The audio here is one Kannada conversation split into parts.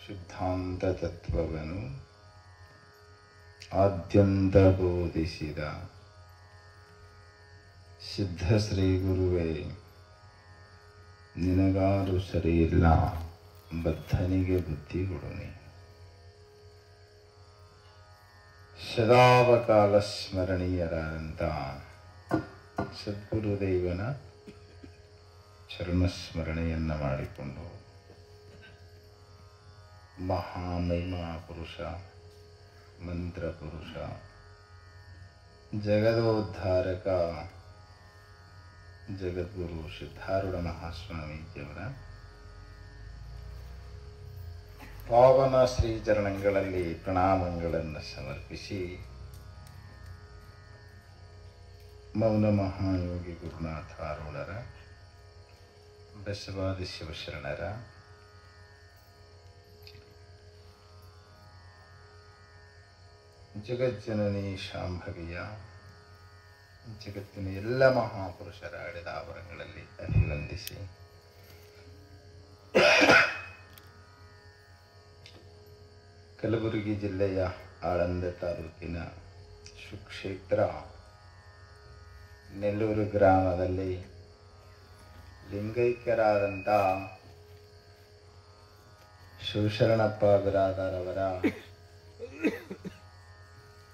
ಶುದ್ಧಾಂತ ತತ್ವವನ್ನು ಆದ್ಯಂತ ಬೋಧಿಸಿದ ಸಿದ್ಧ ಶ್ರೀ ಗುರುವೇ, ನಿನಗಾರು ಸರಿಯಿಲ್ಲ, ಬದ್ಧನಿಗೆ ಬುದ್ಧಿ ಕೊಡುನಿ. ಸದಾವಕಾಲ ಸ್ಮರಣೀಯರಾದಂಥ ಸದ್ಗುರುದೇವನ ಚರಣಸ್ಮರಣೆಯನ್ನು ಮಾಡಿಕೊಂಡು ಮಹಾಮಹಿಮಾ ಪುರುಷ, ಮಂತ್ರ ಪುರುಷ, ಜಗದೋದ್ಧಾರಕ ಜಗದ್ಗುರು ಸಿದ್ಧಾರೂಢ ಮಹಾಸ್ವಾಮೀಜಿಯವರ ಪಾವನ ಶ್ರೀಚರಣಗಳಲ್ಲಿ ಪ್ರಣಾಮಗಳನ್ನು ಸಮರ್ಪಿಸಿ, ಮೌನ ಮಹಾಯೋಗಿ ಗುರುನಾಥ ಆರೂಢರ, ಬಸವಾದಿ ಶಿವಶರಣರ, ಜಗಜ್ಜನನಿ ಶಾಂಭವಿಯ, ಜಗತ್ತಿನ ಎಲ್ಲ ಮಹಾಪುರುಷರ ಆಡಿದ ಆವರಣಗಳಲ್ಲಿ ಅಭಿವಂದಿಸಿ, ಕಲಬುರಗಿ ಜಿಲ್ಲೆಯ ಆಳಂದ ತಾಲೂಕಿನ ಸುಕ್ಷೇತ್ರ ನೆಲ್ಲೂರು ಗ್ರಾಮದಲ್ಲಿ ಲಿಂಗೈಕ್ಯರಾದಂಥ ಶಿವಶರಣಪ್ಪ ಬಿರಾದಾರವರ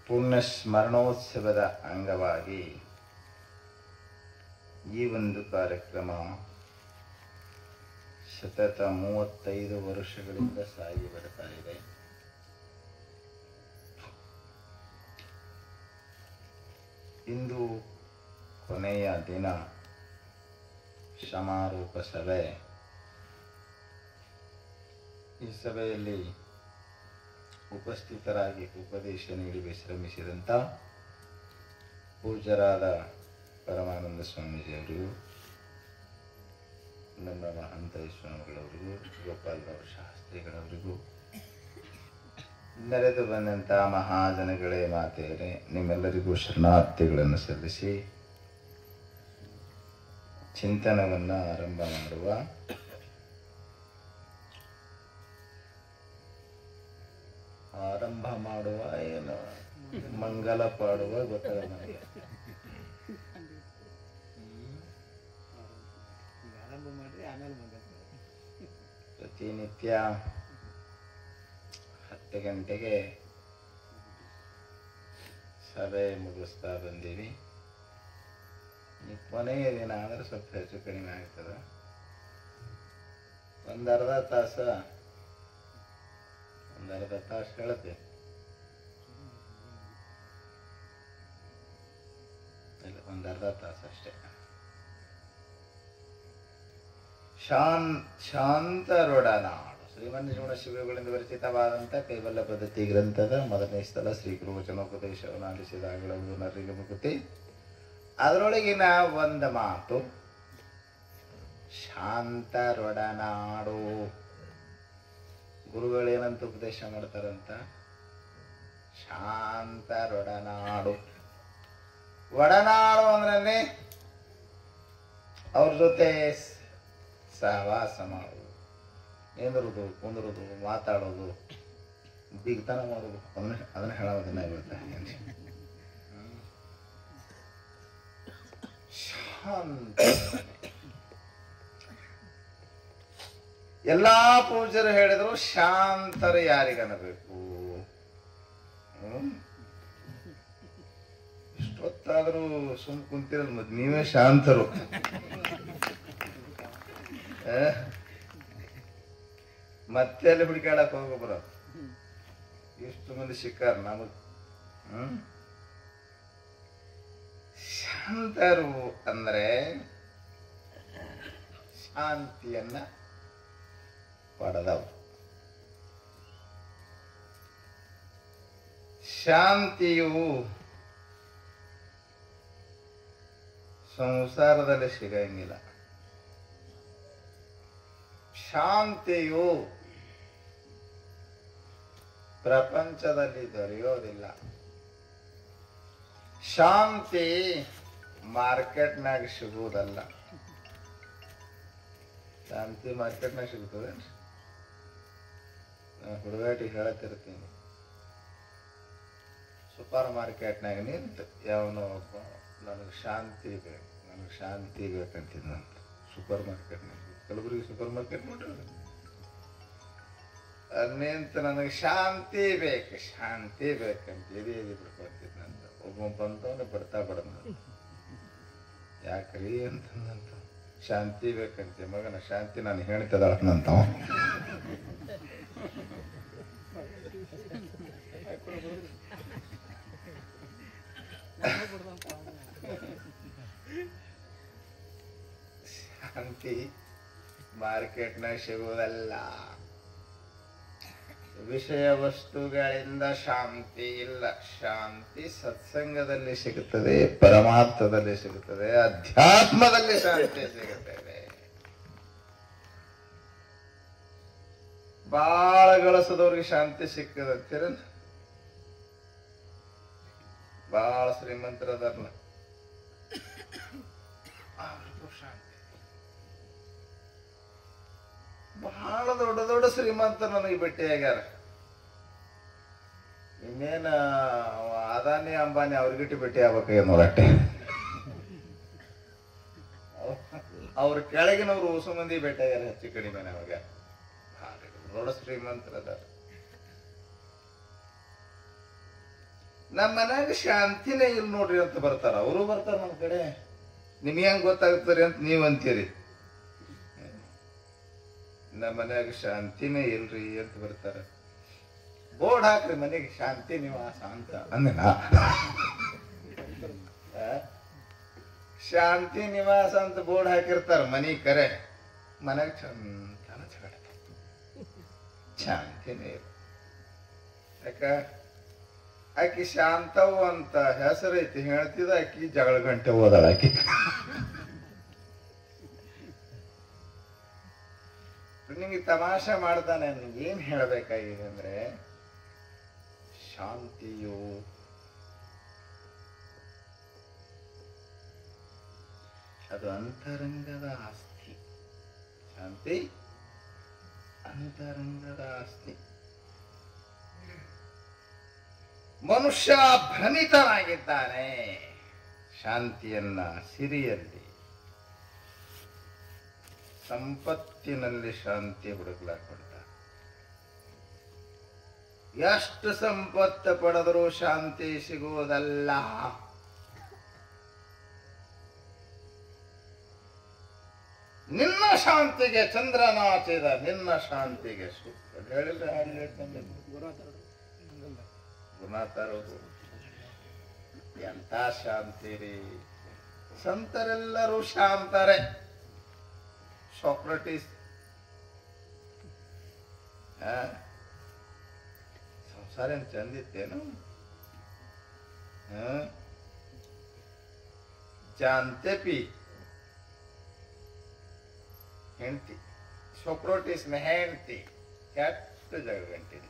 ಪುಣ್ಯ ಸ್ಮರಣೋತ್ಸವದ ಅಂಗವಾಗಿ ಈ ಒಂದು ಕಾರ್ಯಕ್ರಮ ಸತತ 35 ವರ್ಷಗಳಿಂದ ಸಾಗಿ ಬರ್ತಾ ಇದೆ. ಇಂದು ಕೊನೆಯ ದಿನ ಸಮಾರೋಪ ಸಭೆ. ಈ ಸಭೆಯಲ್ಲಿ ಉಪಸ್ಥಿತರಾಗಿ ಉಪದೇಶ ನೀಡಿ ವಿಶ್ರಮಿಸಿದಂಥ ಪೂಜ್ಯರಾದ ಪರಮಾನಂದ ಸ್ವಾಮೀಜಿಯವರಿಗೂ, ನಮ್ಮ ಮಹಂತ ಸ್ವಾಮಿಗಳವರಿಗೂ, ಗೋಪಾಲರಾವ್ ಶಾಸ್ತ್ರಿಗಳವರಿಗೂ, ನೆರೆದು ಬಂದಂಥ ಮಹಾಜನಗಳೇ, ಮಾತೆಯರೇ, ನಿಮ್ಮೆಲ್ಲರಿಗೂ ಶರಣಾರ್ಥಿಗಳನ್ನು ಸಲ್ಲಿಸಿ ಚಿಂತನವನ್ನು ಆರಂಭ ಮಾಡುವ ಏನು ಮಂಗಲ ಪಾಡುವ ಗೊತ್ತಲ್ಲ ನನಗೆ. ಪ್ರತಿನಿತ್ಯ 10 ಗಂಟೆಗೆ ಸಭೆ ಮುಗಿಸ್ತಾ ಬಂದೀವಿ. ಈ ಕೊನೆಯ ದಿನ ಆದರೆ ಸ್ವಲ್ಪ ಹೆಚ್ಚು ಕಡಿಮೆ ಆಗ್ತದೆ. ಒಂದು ಅರ್ಧ ತಾಸು ಹೇಳುತ್ತೆ. ಇಲ್ಲ, ಒಂದು ಅರ್ಧ ತಾಸು ಅಷ್ಟೇ. ಶಾಂತರೊಡನಾಡು ಶ್ರೀಮನ್ನಿಜುಣ ಶಿವಗಳಿಂದ ವಿರಚಿತವಾದಂಥ ಕೈವಲ್ಯ ಪದ್ಧತಿ ಗ್ರಂಥದ ಮೊದಲನೇ ಸ್ಥಳ ಶ್ರೀ ಗುರು ವಚನೋಪದೇಶವನ್ನು ಆಲಿಸಿದಾಗಲೂ ನರಿಗೆ ಮುಗುತಿ. ಅದರೊಳಗಿನ ಒಂದು ಮಾತು ಶಾಂತರೊಡನಾಡು. ಗುರುಗಳೇನಂತ ಉಪದೇಶ ಮಾಡ್ತಾರಂತ, ಶಾಂತರೊಡನಾಡು. ಒಡನಾಡು ಅಂದ್ರೆ ಅವ್ರ ಜೊತೆ ಸಹವಾಸ ಮಾಡೋದು, ನಿಂದಿರೋದು, ಕುಂದಿರೋದು, ಮಾತಾಡೋದು, ಬಿಗ್ತನ ಮಾಡೋದು, ಅದನ್ನ ಹೇಳೋದನ್ನ ಹೇಳ್ತಾರೆ. ಶಾಂತ. ಎಲ್ಲಾ ಪೂಜ್ಯರು ಹೇಳಿದ್ರು ಶಾಂತರು ಯಾರಿಗನಬೇಕು? ಇಷ್ಟೊತ್ತಾದ್ರೂ ಸುಮ್ ಕುಂತಿರಲ್, ಮತ್ ನೀವೇ ಶಾಂತರು. ಮತ್ತೆ ಅಲ್ಲಿ ಹುಡುಕಾಡಕ್ ಹೋಗ್ಬರ. ಎಷ್ಟು ಮಂದಿ ಸಿಕ್ಕಾರ ನಮಗ್. ಶಾಂತರು ಅಂದ್ರೆ ಶಾಂತಿಯನ್ನ ಪಡೆದವು. ಶಾಂತಿಯು ಸಂಸಾರದಲ್ಲಿ ಸಿಗಂಗಿಲ್ಲ. ಶಾಂತಿಯು ಪ್ರಪಂಚದಲ್ಲಿ ದೊರೆಯೋದಿಲ್ಲ. ಶಾಂತಿ ಮಾರ್ಕೆಟ್ನಾಗ ಸಿಗುವುದಲ್ಲ. ಶಾಂತಿ ಮಾರ್ಕೆಟ್ನಾಗ ಸಿಗ್ತದೆ. ಹುಡುಗಾಟಿಗೆ ಹೇಳತ್ತಿರ್ತೀನಿ. ಸೂಪರ್ ಮಾರ್ಕೆಟ್ನಾಗ ನಿಂತು ಯಾವನೋ ಒಬ್ಬ ನನಗೆ ಶಾಂತಿ ಬೇಕಂತಿದ್ನಂತ. ಸೂಪರ್ ಮಾರ್ಕೆಟ್ನಾಗ, ಕಲಬುರಗಿ ಸೂಪರ್ ಮಾರ್ಕೆಟ್ ನೋಡ್ರಿ, ನಿಂತು ನನಗೆ ಶಾಂತಿ ಬೇಕಂತ ಎದೆ ಬಿಡ್ಕೊಂತಿದ್ನಂತ. ಒಬ್ಬ ಬಂದವನು ಬರ್ತಾ ಬಡದಂತ. ಯಾಕ್ರಿ ಅಂತಂದಂತ. ಶಾಂತಿ ಬೇಕಂತೆ ಮಗನ, ಶಾಂತಿ ನಾನು ಹೇಳ್ತದಳಂತವ. ಶಾಂತಿ ಮಾರ್ಕೆಟ್ನಾಗ ಸಿಗುವುದಲ್ಲ. ವಿಷಯ ವಸ್ತುಗಳಿಂದ ಶಾಂತಿ ಇಲ್ಲ. ಶಾಂತಿ ಸತ್ಸಂಗದಲ್ಲಿ ಸಿಗುತ್ತದೆ, ಪರಮಾರ್ಥದಲ್ಲಿ ಸಿಗುತ್ತದೆ, ಅಧ್ಯಾತ್ಮದಲ್ಲಿ ಶಾಂತಿ ಸಿಗುತ್ತದೆ. ಬಾಳ ಗಳಿಸದವ್ರಿಗೆ ಶಾಂತಿ ಸಿಕ್ಕದಂತೀರ. ಬಾಳ ಶ್ರೀಮಂತರದಾರಲ್ಲ ಶಾಂತಿ. ಬಹಳ ದೊಡ್ಡ ದೊಡ್ಡ ಶ್ರೀಮಂತರು ನನಗೆ ಭೇಟಿಯಾಗ್ಯಾರ. ಇನ್ನೇನ ಅದಾನಿ ಅಂಬಾನಿ ಅವ್ರಿಗಿಟ್ಟು ಭೇಟಿ ಆಗ್ಬೇಕಾಗ ನೋಡಟ್ಟೆ. ಅವ್ರ ಕೆಳಗಿನವ್ರು ಹೊಸ ಮಂದಿ ಭೇಟಿಯಾಗ್ಯಾರ ಹೆಚ್ಚು ಕಡಿಮೆ. ಅವಾಗ ದೊಡ್ಡ ಶ್ರೀಮಂತರದಾರ. ನಮ್ಮ ಮನ್ಯಾಗ ಶಾಂತಿನೇ ಇಲ್ಲ ನೋಡ್ರಿ ಅಂತ ಬರ್ತಾರ. ಅವರು ಬರ್ತಾರ ನಮ್ಮ ಕಡೆ. ನಿಮ್ಗೆ ಹೆಂಗ್ ಗೊತ್ತಾಗ್ತಾರೆ ಅಂತ ನೀವ್ ಅಂತೀರಿ. ನಮ್ಮ ಮನ್ಯಾಗ ಶಾಂತಿನೇ ಇಲ್ರಿ ಅಂತ ಬರ್ತಾರ. ಬೋರ್ಡ್ ಹಾಕ್ರಿ ಮನೆಗೆ ಶಾಂತಿ ನಿವಾಸ ಅಂತ ಅಂದಿನ. ಶಾಂತಿ ನಿವಾಸ ಅಂತ ಬೋರ್ಡ್ ಹಾಕಿರ್ತಾರ ಮನಿ ಕರೆ. ಮನ್ಯಾಗ ಚಂದನ ಜಗಳ, ಶಾಂತಿನೇ ಇಲ್ಲ. ಯಾಕ ಆಕಿ ಶಾಂತವು ಅಂತ ಹೆಸರೈತಿ ಹೇಳ್ತಿದ, ಆಕಿ ಜಗಳ ಗಂಟೆ ಓದಾಳ ಆಕಿ. ನಿಮಗೆ ತಮಾಷೆ ಮಾಡ್ತಾನೆ. ಏನ್ ಹೇಳ್ಬೇಕಾಗಿದೆ ಅಂದ್ರೆ, ಶಾಂತಿಯು ಅದು ಅಂತರಂಗದ ಆಸ್ತಿ. ಶಾಂತಿ ಅಂತರಂಗದ ಆಸ್ತಿ. ಮನುಷ್ಯ ಭ್ರಮಿತನಾಗಿದ್ದಾನೆ. ಶಾಂತಿಯನ್ನ ಸಿರಿಯಲ್ಲಿ, ಸಂಪತ್ತಿನಲ್ಲಿ ಶಾಂತಿ ಹುಡುಕ್ಲಾಕೊಂಡ. ಎಷ್ಟು ಸಂಪತ್ತು ಪಡೆದರೂ ಶಾಂತಿ ಸಿಗುವುದಲ್ಲ. ನಿನ್ನ ಶಾಂತಿಗೆ ಚಂದ್ರನಾಚಿದ, ನಿನ್ನ ಶಾಂತಿಗೆ ಸುತ್ತ ಹೇಳಿದ್ರೆ ಗುಣಾತಾರದು. ಎಂತ ಶಾಂತಿ ರೀ. ಸಂತರೆಲ್ಲರೂ ಶಾಂತರೇ. ಸಾಕ್ರಟೀಸ್ ಸಂಸಾರ ಏನ್ ಚಂದಿತ್ತೇನು? ಜಾಂತೆಪಿ ಹೆಂಡತಿ, ಸಾಕ್ರಟೀಸ್ನ ಹೆಂಡತಿ ಕೆಟ್ಟ ಜಗಳ ಗಂಟಿಲ್ಲ.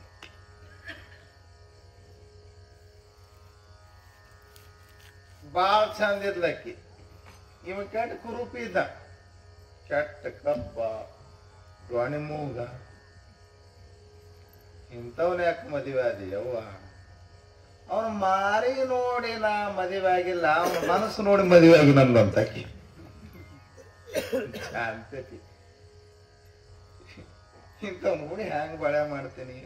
ಬಾಳ ಚಂದ ಇದ್ಲಕ್ಕಿ. ಇವ ಕೆಟ್ಟ ಕುರುಪಿ ಇದ್ದ, ಕೆಟ್ಟ ಕಪ್ಪ, ಡ್ವಾಣಿ ಮೂಗ. ಇಂಥವ್ನ ಯಾಕೆ ಮದುವೆ ಆದಿ ಯವ್ವ? ಅವನು ಮಾರಿ ನೋಡಿ ನಾ ಮದುವೆ ಆಗಿಲ್ಲ, ಅವನ ಮನಸ್ಸು ನೋಡಿ ಮದುವೆ ಆಗಿ ನಂದಂತಕಿ. ಶಾಂತತಿ. ಇಂಥವ್ ನೋಡಿ ಹ್ಯಾಂಗ ಬಳೆ ಮಾಡ್ತೀನಿ.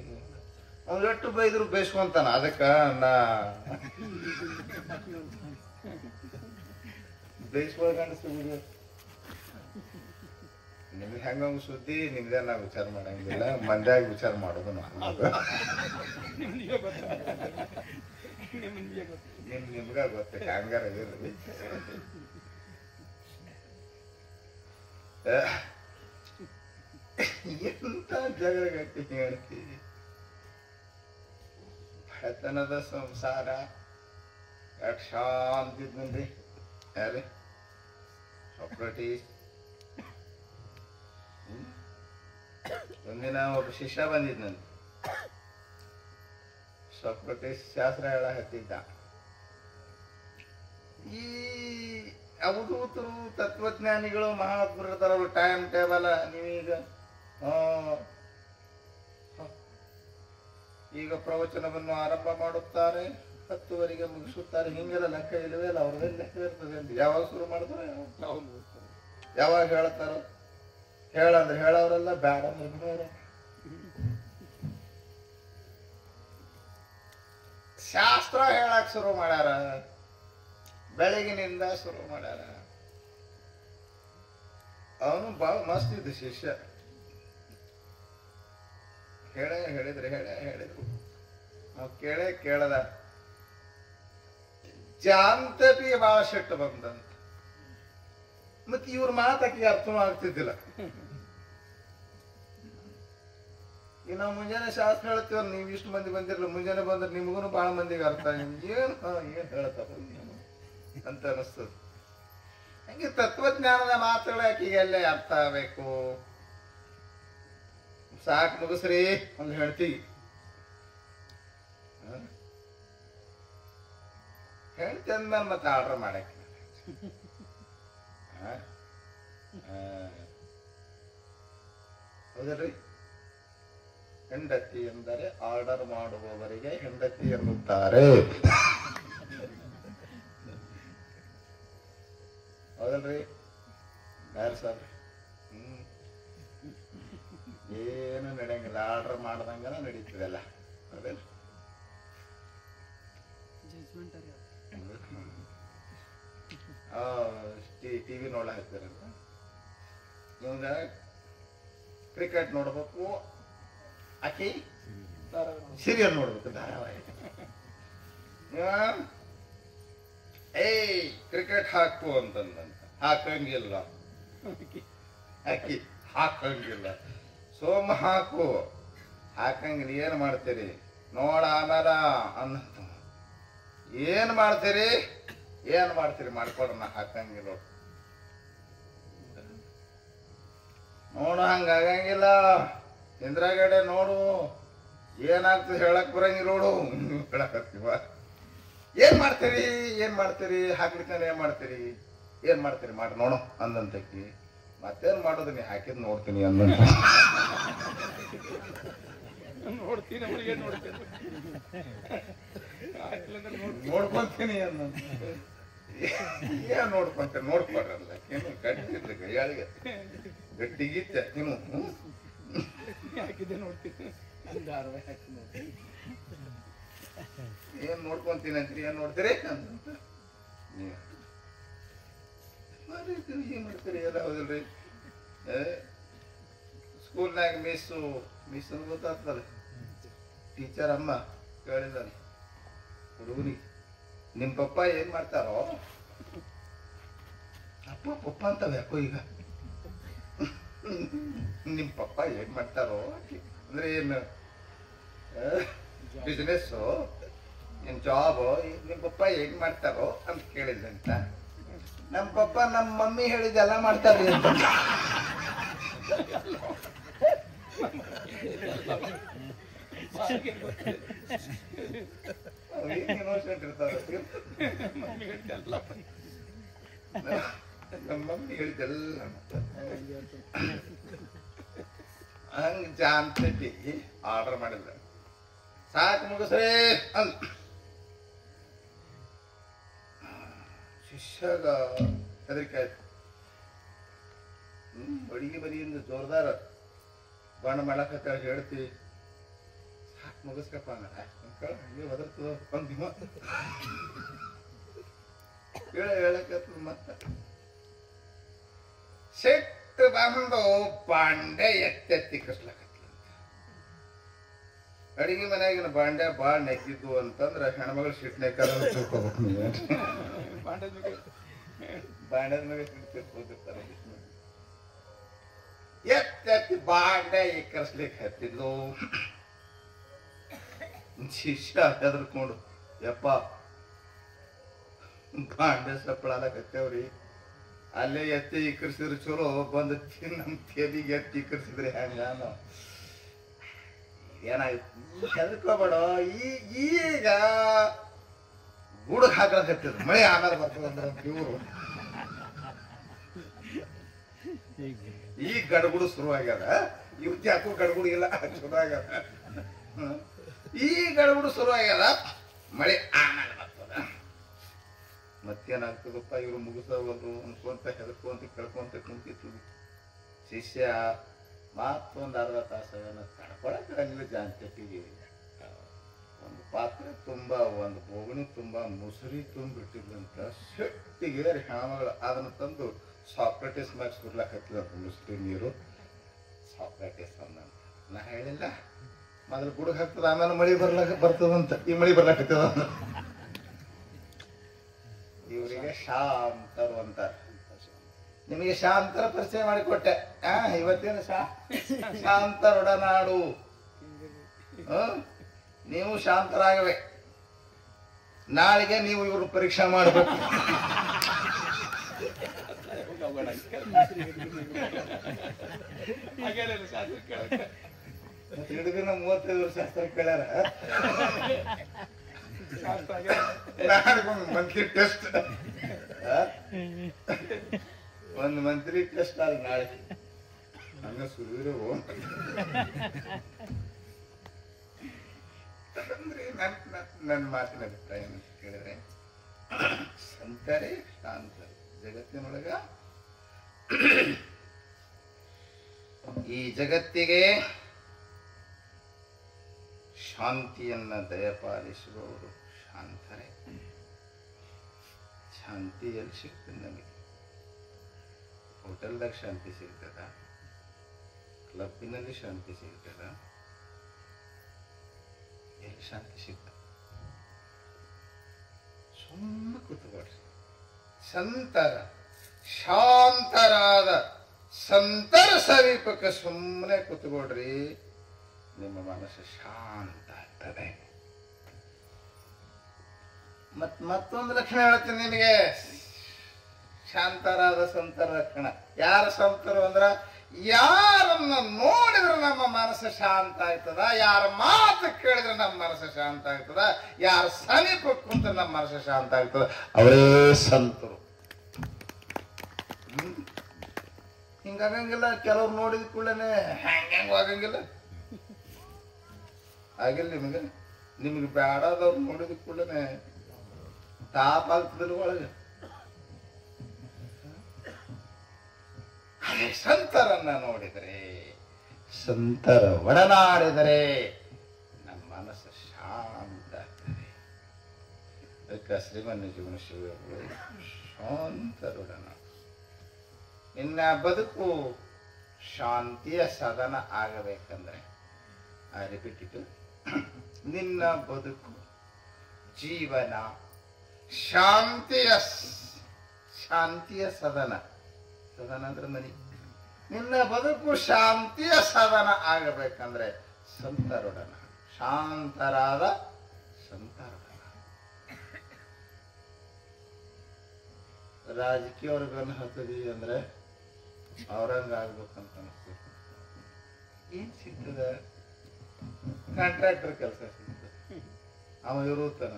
ಅವ್ನು ಎಷ್ಟು ಬೈದ್ರು ಬೇಯಿಸ್ಕೊಂತಾನ. ಅದಕ್ಕ ನಾ ಬೇಯಿಸ್ಕೊಳ್ಕಂಡು ಸುದ್ದಿ ನಿಮ್ಗೆ ಹೆಂಗ ಸುದ್ದಿ ನಿಮ್ದೇ ನಾ ವಿಚಾರ ಮಾಡಂಗಿಲ್ಲ. ಮಂದ್ಯಾಗ ವಿಚಾರ ಮಾಡೋದು ನಿಮ್ಗ ಗೊತ್ತ. ಹಂಗಾರ ಇರ್ಲಿ. ಎಂತ ಜಗಳ ಗಟ್ಟಿ ಹೇಳ್ತೀವಿ. ಬಡತನದ ಸಂಸಾರ ಎಷ್ಟು ಶಾಂತಿದ್ರಿ. ಯಾರೇ ಸಾಕ್ರಟೀಸ್. ಒಂದಿನ ಒಬ್ಬ ಶಿಷ್ಯ ಬಂದಿದ್ನಂತ. ಸಾಕ್ರಟೀಸ್ ಶಾಸ್ತ್ರ ಹೇಳ ಹತ್ತಿದ್ದ. ಈ ಅವಧೂತರು, ತತ್ವಜ್ಞಾನಿಗಳು, ಮಹಾತ್ಮರು, ಈಗ ಪ್ರವಚನವನ್ನು ಆರಂಭ ಮಾಡುತ್ತಾರೆ, 10 ಮುಗಿಸುತ್ತಾರೆ. ಹಿಂಗೆಲ್ಲ ಲೆಕ್ಕ ಇಲ್ಲವೇ ಇಲ್ಲ, ಅವ್ರದೇ ಲೆಕ್ಕ ಇರ್ತದೆ ಅಂತ. ಯಾವಾಗ ಶುರು ಮಾಡ್ತಾರೆ, ಯಾವಾಗ ಹೇಳ್ತಾರೋ. ಹೇಳಂದ್ರೆ ಹೇಳವ್ರಲ್ಲ, ಬ್ಯಾಡ ಅಂದ್ರೆ ಬಿಡೋರು. ಶಾಸ್ತ್ರ ಹೇಳಕ್ ಶುರು ಮಾಡ್ಯಾರ, ಬೆಳಗಿನಿಂದ ಶುರು ಮಾಡ್ಯಾರ. ಅವನು ಬಹಳ ಮಸ್ತ್ ಇದ್ದ ಶಿಷ್ಯ. ಹೇಳಿದ್ರು ನಾವು ಕೇಳದ ಜಾಂತಪಿ ಬಹಳ ಶೆಟ್ಟು ಬಂದಂತ. ಮತ್ತೆ ಇವ್ರ ಮಾತಾಕಿ ಅರ್ಥನೂ ಆಗ್ತಿದ್ದಿಲ್ಲ. ಈಗ ನಾವು ಮುಂಜಾನೆ ಶಾಸ್ತ್ರ ಹೇಳ್ತೀವಲ್ಲ, ನೀವು ಇಷ್ಟು ಮಂದಿ ಬಂದಿರಲ್ಲ, ಮುಂಜಾನೆ ಬಂದ್ರೆ ನಿಮಗೂ ಬಹಳ ಮಂದಿಗೆ ಅರ್ಥ ಏನ್ ಹೇಳ್ತಾರ ಅಂತ ಅನಿಸ್ತದ. ಹಂಗೆ ತತ್ವಜ್ಞಾನದ ಮಾತುಗಳು ಆಕಿಗೆ ಅಲ್ಲೇ ಅರ್ಥ ಆಗ್ಬೇಕು. ಸಾಕು ಮುಗಿಸ್ರಿ ಅಂತ ಹೇಳ್ತೀವಿ. ಹೇಳ್ತಿ ಅಂದ್ಮೇಲೆ ಮತ್ತೆ ಆರ್ಡರ್ ಮಾಡಕ್ಕೆ ಹೌದಲ್ರಿ? ಹೆಂಡತಿ ಎಂದರೆ ಆರ್ಡರ್ ಮಾಡುವವರಿಗೆ ಹೆಂಡತಿ ಎನ್ನುತ್ತಾರೆ. ಹೌದಲ್ರಿ? ಯಾರು ಸರ್? ಏನು ನಡೆಯಂಗಿಲ್ಲ, ಆರ್ಡರ್ ಮಾಡ್ದಂಗನ ನಡೀತದಲ್ಲ. ಹೌದಲ್ಲ? ಟಿವಿ ನೋಡ ಹಾಕ್ತಾರಂತ. ಇವಾಗ ಕ್ರಿಕೆಟ್ ನೋಡ್ಬೇಕು, ಆಕಿ ಸೀರಿಯಲ್ ನೋಡ್ಬೇಕು, ಧಾರಾವಾಹಿ. ಕ್ರಿಕೆಟ್ ಹಾಕು ಅಂತಂದಂತ. ಹಾಕಂಗಿಲ್ಲ ಆಕಿ, ಹಾಕಂಗಿಲ್ಲ. ಸೋಮ ಹಾಕು, ಹಾಕಂಗಿಲ್ಲ. ಏನ್ ಮಾಡ್ತೀರಿ ನೋಡ ಆಮೇಲ ಅನ್ನಂತ. ಏನ್ ಮಾಡ್ತೀರಿ ಮಾಡ್ಕೊಡ್ರ, ನಾ ಹಾಕಂಗಿಲ್ಲ ನೋಡು. ಹಂಗಾಗಂಗಿಲ್ಲ. ಇಂದ್ರಾಗಡೆ ನೋಡು, ಏನಾಗ್ತದೆ ಹೇಳಕ್ ಬರಂಗಿಲ್ಲ ನೋಡು. ಹೇಳಕತ್ತೀವ. ಏನ್ ಮಾಡ್ತೀರಿ ಹಾಕ್ಲಿಕ್ಕೆ ಏನ್ ಮಾಡ್ತೀರಿ ಮಾಡಿ ನೋಡು ಅಂದಂತಕ್ಕಿ. ಮತ್ತೇನ್ ಮಾಡೋದು, ನೀ ಹಾಕಿದ್ ನೋಡ್ತೀನಿ ಅಂದಂತ. ನೋಡ್ಕೊಂತೀನಿ ಅಂದಂತ. ಏನ್ ನೋಡ್ಕೊಡ್ರಲ್ಲ. ಏನು ಗಟ್ಟಿರ್ಲಿ, ಕೈಯಾಳಿಗೆ ಗಟ್ಟಿಗಿತ್ತ ನೀವು ಏನ್ ನೋಡ್ಕೊಂತೀನಿ ಅಂತೀರಿ, ಏನ್ ನೋಡ್ತೀರಿ ಅಂತ. ಏನ್ ಮಾಡ್ತೀರಿ ಎಲ್ಲ. ಹೌದಿಲ್ರಿ? ಸ್ಕೂಲ್ನಾಗ ಮಿಸ್ ಅಂತ ಗೊತ್ತಾಗ್ತಲ್ಲ, ಟೀಚರ್ ಅಮ್ಮ ಕೇಳಿದಾರೆ ಹುಡುಗನಿಗೆ, ನಿಮ್ ಪಪ್ಪ ಏನ್ ಮಾಡ್ತಾರೋ? ಪಪ್ಪ ಅಂತ ಯಾಕೋ ಈಗ ನಿಮ್ ಪಪ್ಪ ಏನ್ ಮಾಡ್ತಾರೋ ಅಂದ್ರೆ ಏನು ಬಿಸ್ನೆಸ್, ಏನ್ ಜಾಬ್, ನಿಮ್ ಪಪ್ಪ ಏನ್ ಮಾಡ್ತಾರೋ ಅಂತ ಕೇಳಿದ್ದಂತ. ನಮ್ ಪಪ್ಪ ನಮ್ಮ ಮಮ್ಮಿ ಹೇಳಿದ್ದೆಲ್ಲ ಮಾಡ್ತಾರ್ರಿ ಅಂತ. ಇನ್ನೋಸೆಂಟ್ ಇರ್ತಾರೆ. ನಮ್ಮ ಮಮ್ಮಿ ಹೇಳಿದ್ದೆಲ್ಲ ಹಂಗ ಜಾಂತಟಿ ಆರ್ಡರ್ ಮಾಡಿಲ್ಲ. ಸಾಕು ಮುಗಿಸ್ರೇ ಅಂತ ಶಿಷ್ಯಾಗ ಹೆದರಿಕೆ ಆಯ್ತು. ಅಡಿಗೆ ಬರಿಯಿಂದ ಜೋರ್ದಾರ ಬಣ್ಣ ಮಾಡಕ ಹೇಳ್ತಿ. ಸಾಕು ಮುಗಿಸ್ಕಪ್ಪ ಹಂಗೆ ಒದರ್ತದ ಬಂದಿವ ಹೇಳಕತ್ತ. ಮತ್ತ ಸಿಟ್ಟು ಬಂದು ಬಾಂಡೆ ಎತ್ತೆತ್ತಿ ಕಸ್ಲಕತ್ತ. ಅಡಿಗೆ ಮನ್ಯಾಗಿನ ಬಾಂಡೆ ಬಾಳ್ ನೆಕ್ಕಿದ್ದು ಅಂತಂದ್ರ ಹೆಣ್ಮಗಳು ಸಿಟ್ನೆಕ್ಕ ತಿಳ್ಕೊಬೇಕು. ನೀವು ಬಾಂಡೆದ ಮೇಲೆ ಸಿಟ್ಟಿರ್ತಾರೆ. ಎತ್ತೆತ್ತಿ ಬಾಂಡೆ ಕರ್ಸ್ಲಿಕ್ಕೆ ಹತ್ತಿದ್ಲು. ಶಿಷ್ಯ ಹೆದರ್ಕೊಂಡು, ಯಪ್ಪ ಬಾಂಡೆ ಸಪ್ಪಳಾಲಕತ್ತೇವ್ರಿ, ಅಲ್ಲೇ ಎತ್ತಿ ಇಕ್ಕರ್ಸಿದ್ರೆ ಚಲೋ, ಬಂದು ನಮ್ ತೆಲಿಗೆ ಎತ್ತಿ ಇಕ್ಕರ್ಸಿದ್ರೆ ಹೆಂಗ? ಏನಾಯ್ತು ಹೆದರ್ಕೋಬೇಡ. ಈಗ ಗುಡುಗ್ ಹಾಕಲಕತ್ತಿದ್ರು, ಮಳೆ ಆಮೇಲೆ ಬರ್ತದಂದ್ರ ಇವ್ರು. ಈಗ ಗಡಗುಡು ಶುರು ಆಗ್ಯದ. ಇವತ್ತು ಯಾಕೋ ಗಡಗುಡು ಇಲ್ಲ, ಚಲೋ ಆಗ್ಯದ. ಈ ಗಡಬಡು ಶುರು ಆಗ್ಯದ, ಮಳೆ ಆಮೇಲೆ ಬರ್ತದ. ಮತ್ತೇನಾಗ್ತದಪ್ಪ ಇವ್ರು ಮುಗಿಸೋದು ಅನ್ಕೊಂತ ಹೆದರ್ಕೊಂತ ಕೇಳ್ಕೊಂತ ಕುಂತಿತ್ತು. ಶಿಷ್ಯ ಮತ್ತೊಂದು ಅರ್ಧ ತಾಸನ ತಡ್ಕೊಳಕ್ಕಾಗಿಲ್ಲ. ಜಾಂತಟ್ಟಿಗೆ ಒಂದು ಪಾತ್ರೆ ತುಂಬಾ, ಒಂದು ಬೋಗಣಿ ತುಂಬಾ ಮುಸುರಿ ತುಂಬಿಟ್ಟಿದ್ದಂತ ಶೆಟ್ಟಿಗೆ ಹೆಣಮಗಳು ಅದನ್ನ ತಂದು ಸಾಕ್ರೆಟಿಸ್ ಮ್ಯಾಗ ಸುರ್ಲಾಕತ್ತಿದಂತ ಮುಸುರಿ ನೀರು. ಸಾಕ್ರೆಟಿಸ್ ಅಂದಂತ ನಾ ಹೇಳಿಲ್ಲ, ಮೊದಲು ಗುಡುಗ ಹಾಕ್ತದ, ಆಮೇಲೆ ಮಳಿ ಬರ್ತದಂತ. ಈ ಮಳಿ ಬರ್ಲಾಕತ್ತದ. ಇವರಿಗೆ ಶಾಂತರು ಅಂತಾರೆ. ನಿಮಗೆ ಶಾಂತರ ಪರಿಚಯ ಮಾಡಿಕೊಟ್ಟೆ. ಇವತ್ತೇನು ಶಾಂತರೊಡನಾಡು. ನೀವು ಶಾಂತರಾಗಬೇಕು. ನಾಳೆಗೆ ನೀವು ಇವರು ಪರೀಕ್ಷೆ ಮಾಡಬೇಕು. ಹಿಡಿದಿನ 35 ವರ್ಷ ಶಾಸ್ತ್ರ ಕೇಳ್ಯಾರ. ಮಂತ್ಲಿ ಟೆಸ್ಟ್, ಒಂದು ಮಂತ್ರಿ ಟೆಸ್ಟ್ ಆಗ ನಾಳೆ ಹಂಗ ಸುರಿದ್ರೆ ಅಂದ್ರೆ ನನ್ನ ಮಾತಿನ ಅಭಿಪ್ರಾಯ ಅಂತ ಕೇಳಿದ್ರೆ, ಸಂತರೇ ಶಾಂತರು. ಜಗತ್ತಿನೊಳಗ ಈ ಜಗತ್ತಿಗೆ ಶಾಂತಿಯನ್ನ ದಯಪಾಲಿಸುವವರು ಶಾಂತರೇ. ಶಾಂತಿ ಎಲ್ಲಿ ಸಿಗ್ತದೆ ನಮಗೆ? ಹೋಟೆಲ್ದಾಗ ಶಾಂತಿ ಸಿಗ್ತದ? ಕ್ಲಬ್ಬಿನಲ್ಲಿ ಶಾಂತಿ ಸಿಗ್ತದ? ಎಲ್ಲಿ ಶಾಂತಿ ಸಿಗ್ತದೆ? ಸುಮ್ಮನೆ ಕೂತ್ಕೊಳ್ರಿ. ಸಂತರ, ಶಾಂತರಾದ ಸಂತರ ಸಮೀಪಕ್ಕೆ ಸುಮ್ಮನೆ ಕೂತ್ಕೊಳ್ರಿ, ನಿಮ್ಮ ಮನಸ್ಸು ಶಾಂತ ಆಗ್ತದೆ. ಮತ್ತೊಂದು ಲಕ್ಷಣ ಹೇಳ್ತೀನಿ ನಿನಗೆ, ಶಾಂತರಾದ ಸಂತರ ಲಕ್ಷಣ. ಯಾರ ಸಂತರು ಅಂದ್ರ, ಯಾರನ್ನ ನೋಡಿದ್ರೆ ನಮ್ಮ ಮನಸ್ಸು ಶಾಂತ ಆಗ್ತದ, ಯಾರ ಮಾತು ಕೇಳಿದ್ರೆ ನಮ್ಮ ಮನಸ್ಸು ಶಾಂತ ಆಗ್ತದ, ಯಾರ ಸಮೀಪ ಕುಂತ್ರೆ ನಮ್ಮ ಮನಸ್ಸು ಶಾಂತ ಆಗ್ತದ, ಅವರೇ ಸಂತರು. ಹಿಂಗಾಗಂಗಿಲ್ಲ. ಕೆಲವ್ರು ನೋಡಿದ ಕೂಡಲೇ ಹೆಂಗ್ ಆಗಂಗಿಲ್ಲ. ಆಗಿಲ್ಲ ನಿಮಗೆ ಬೇಡಾದವ್ರು ನೋಡಿದ ಕೂಡಲೇ ತಾಪ ಆಗ್ತದಿಲ್ಲ ಒಳಗೆ. ಸಂತರನ್ನ ನೋಡಿದರೆ, ಸಂತರ ಒಡನಾಡಿದರೆ ನಮ್ಮ ಮನಸ್ಸು ಶಾಂತ ಆಗ್ತದೆ. ಅದಕ್ಕೆ ಶ್ರೀಮನ್ ಜೀವನ ಶಿವಗಳು ಶಾಂತರೊಡನ. ನಿನ್ನ ಬದುಕು ಶಾಂತಿಯ ಸದನ ಆಗಬೇಕಂದ್ರೆ, ಐ ರಿಪೀಟ್ ಇಟ್, ನಿನ್ನ ಬದುಕು ಜೀವನ ಶಾಂತಿಯ ಸದನ. ಸದನ ಅಂದ್ರೆ ಮನಿ. ನಿನ್ನ ಬದುಕು ಶಾಂತಿಯ ಸದನ ಆಗಬೇಕಂದ್ರೆ ಸಂತರೊಡನ, ಶಾಂತರಾದ ಸಂತರೊಡನ. ರಾಜಕೀಯವ್ರಿಗನ್ನು ಹತ್ತದಿ ಅಂದ್ರೆ ಅವ್ರಂಗ ಆಗ್ಬೇಕಂತ ಅನಿಸ್ತದೆ. ಏನ್ ಸಿಗ್ತದ? ಕಾಂಟ್ರಾಕ್ಟರ್ ಕೆಲಸ ಸಿಗ್ತದೆ. ಅವ ಇರುತ್ತಾನ,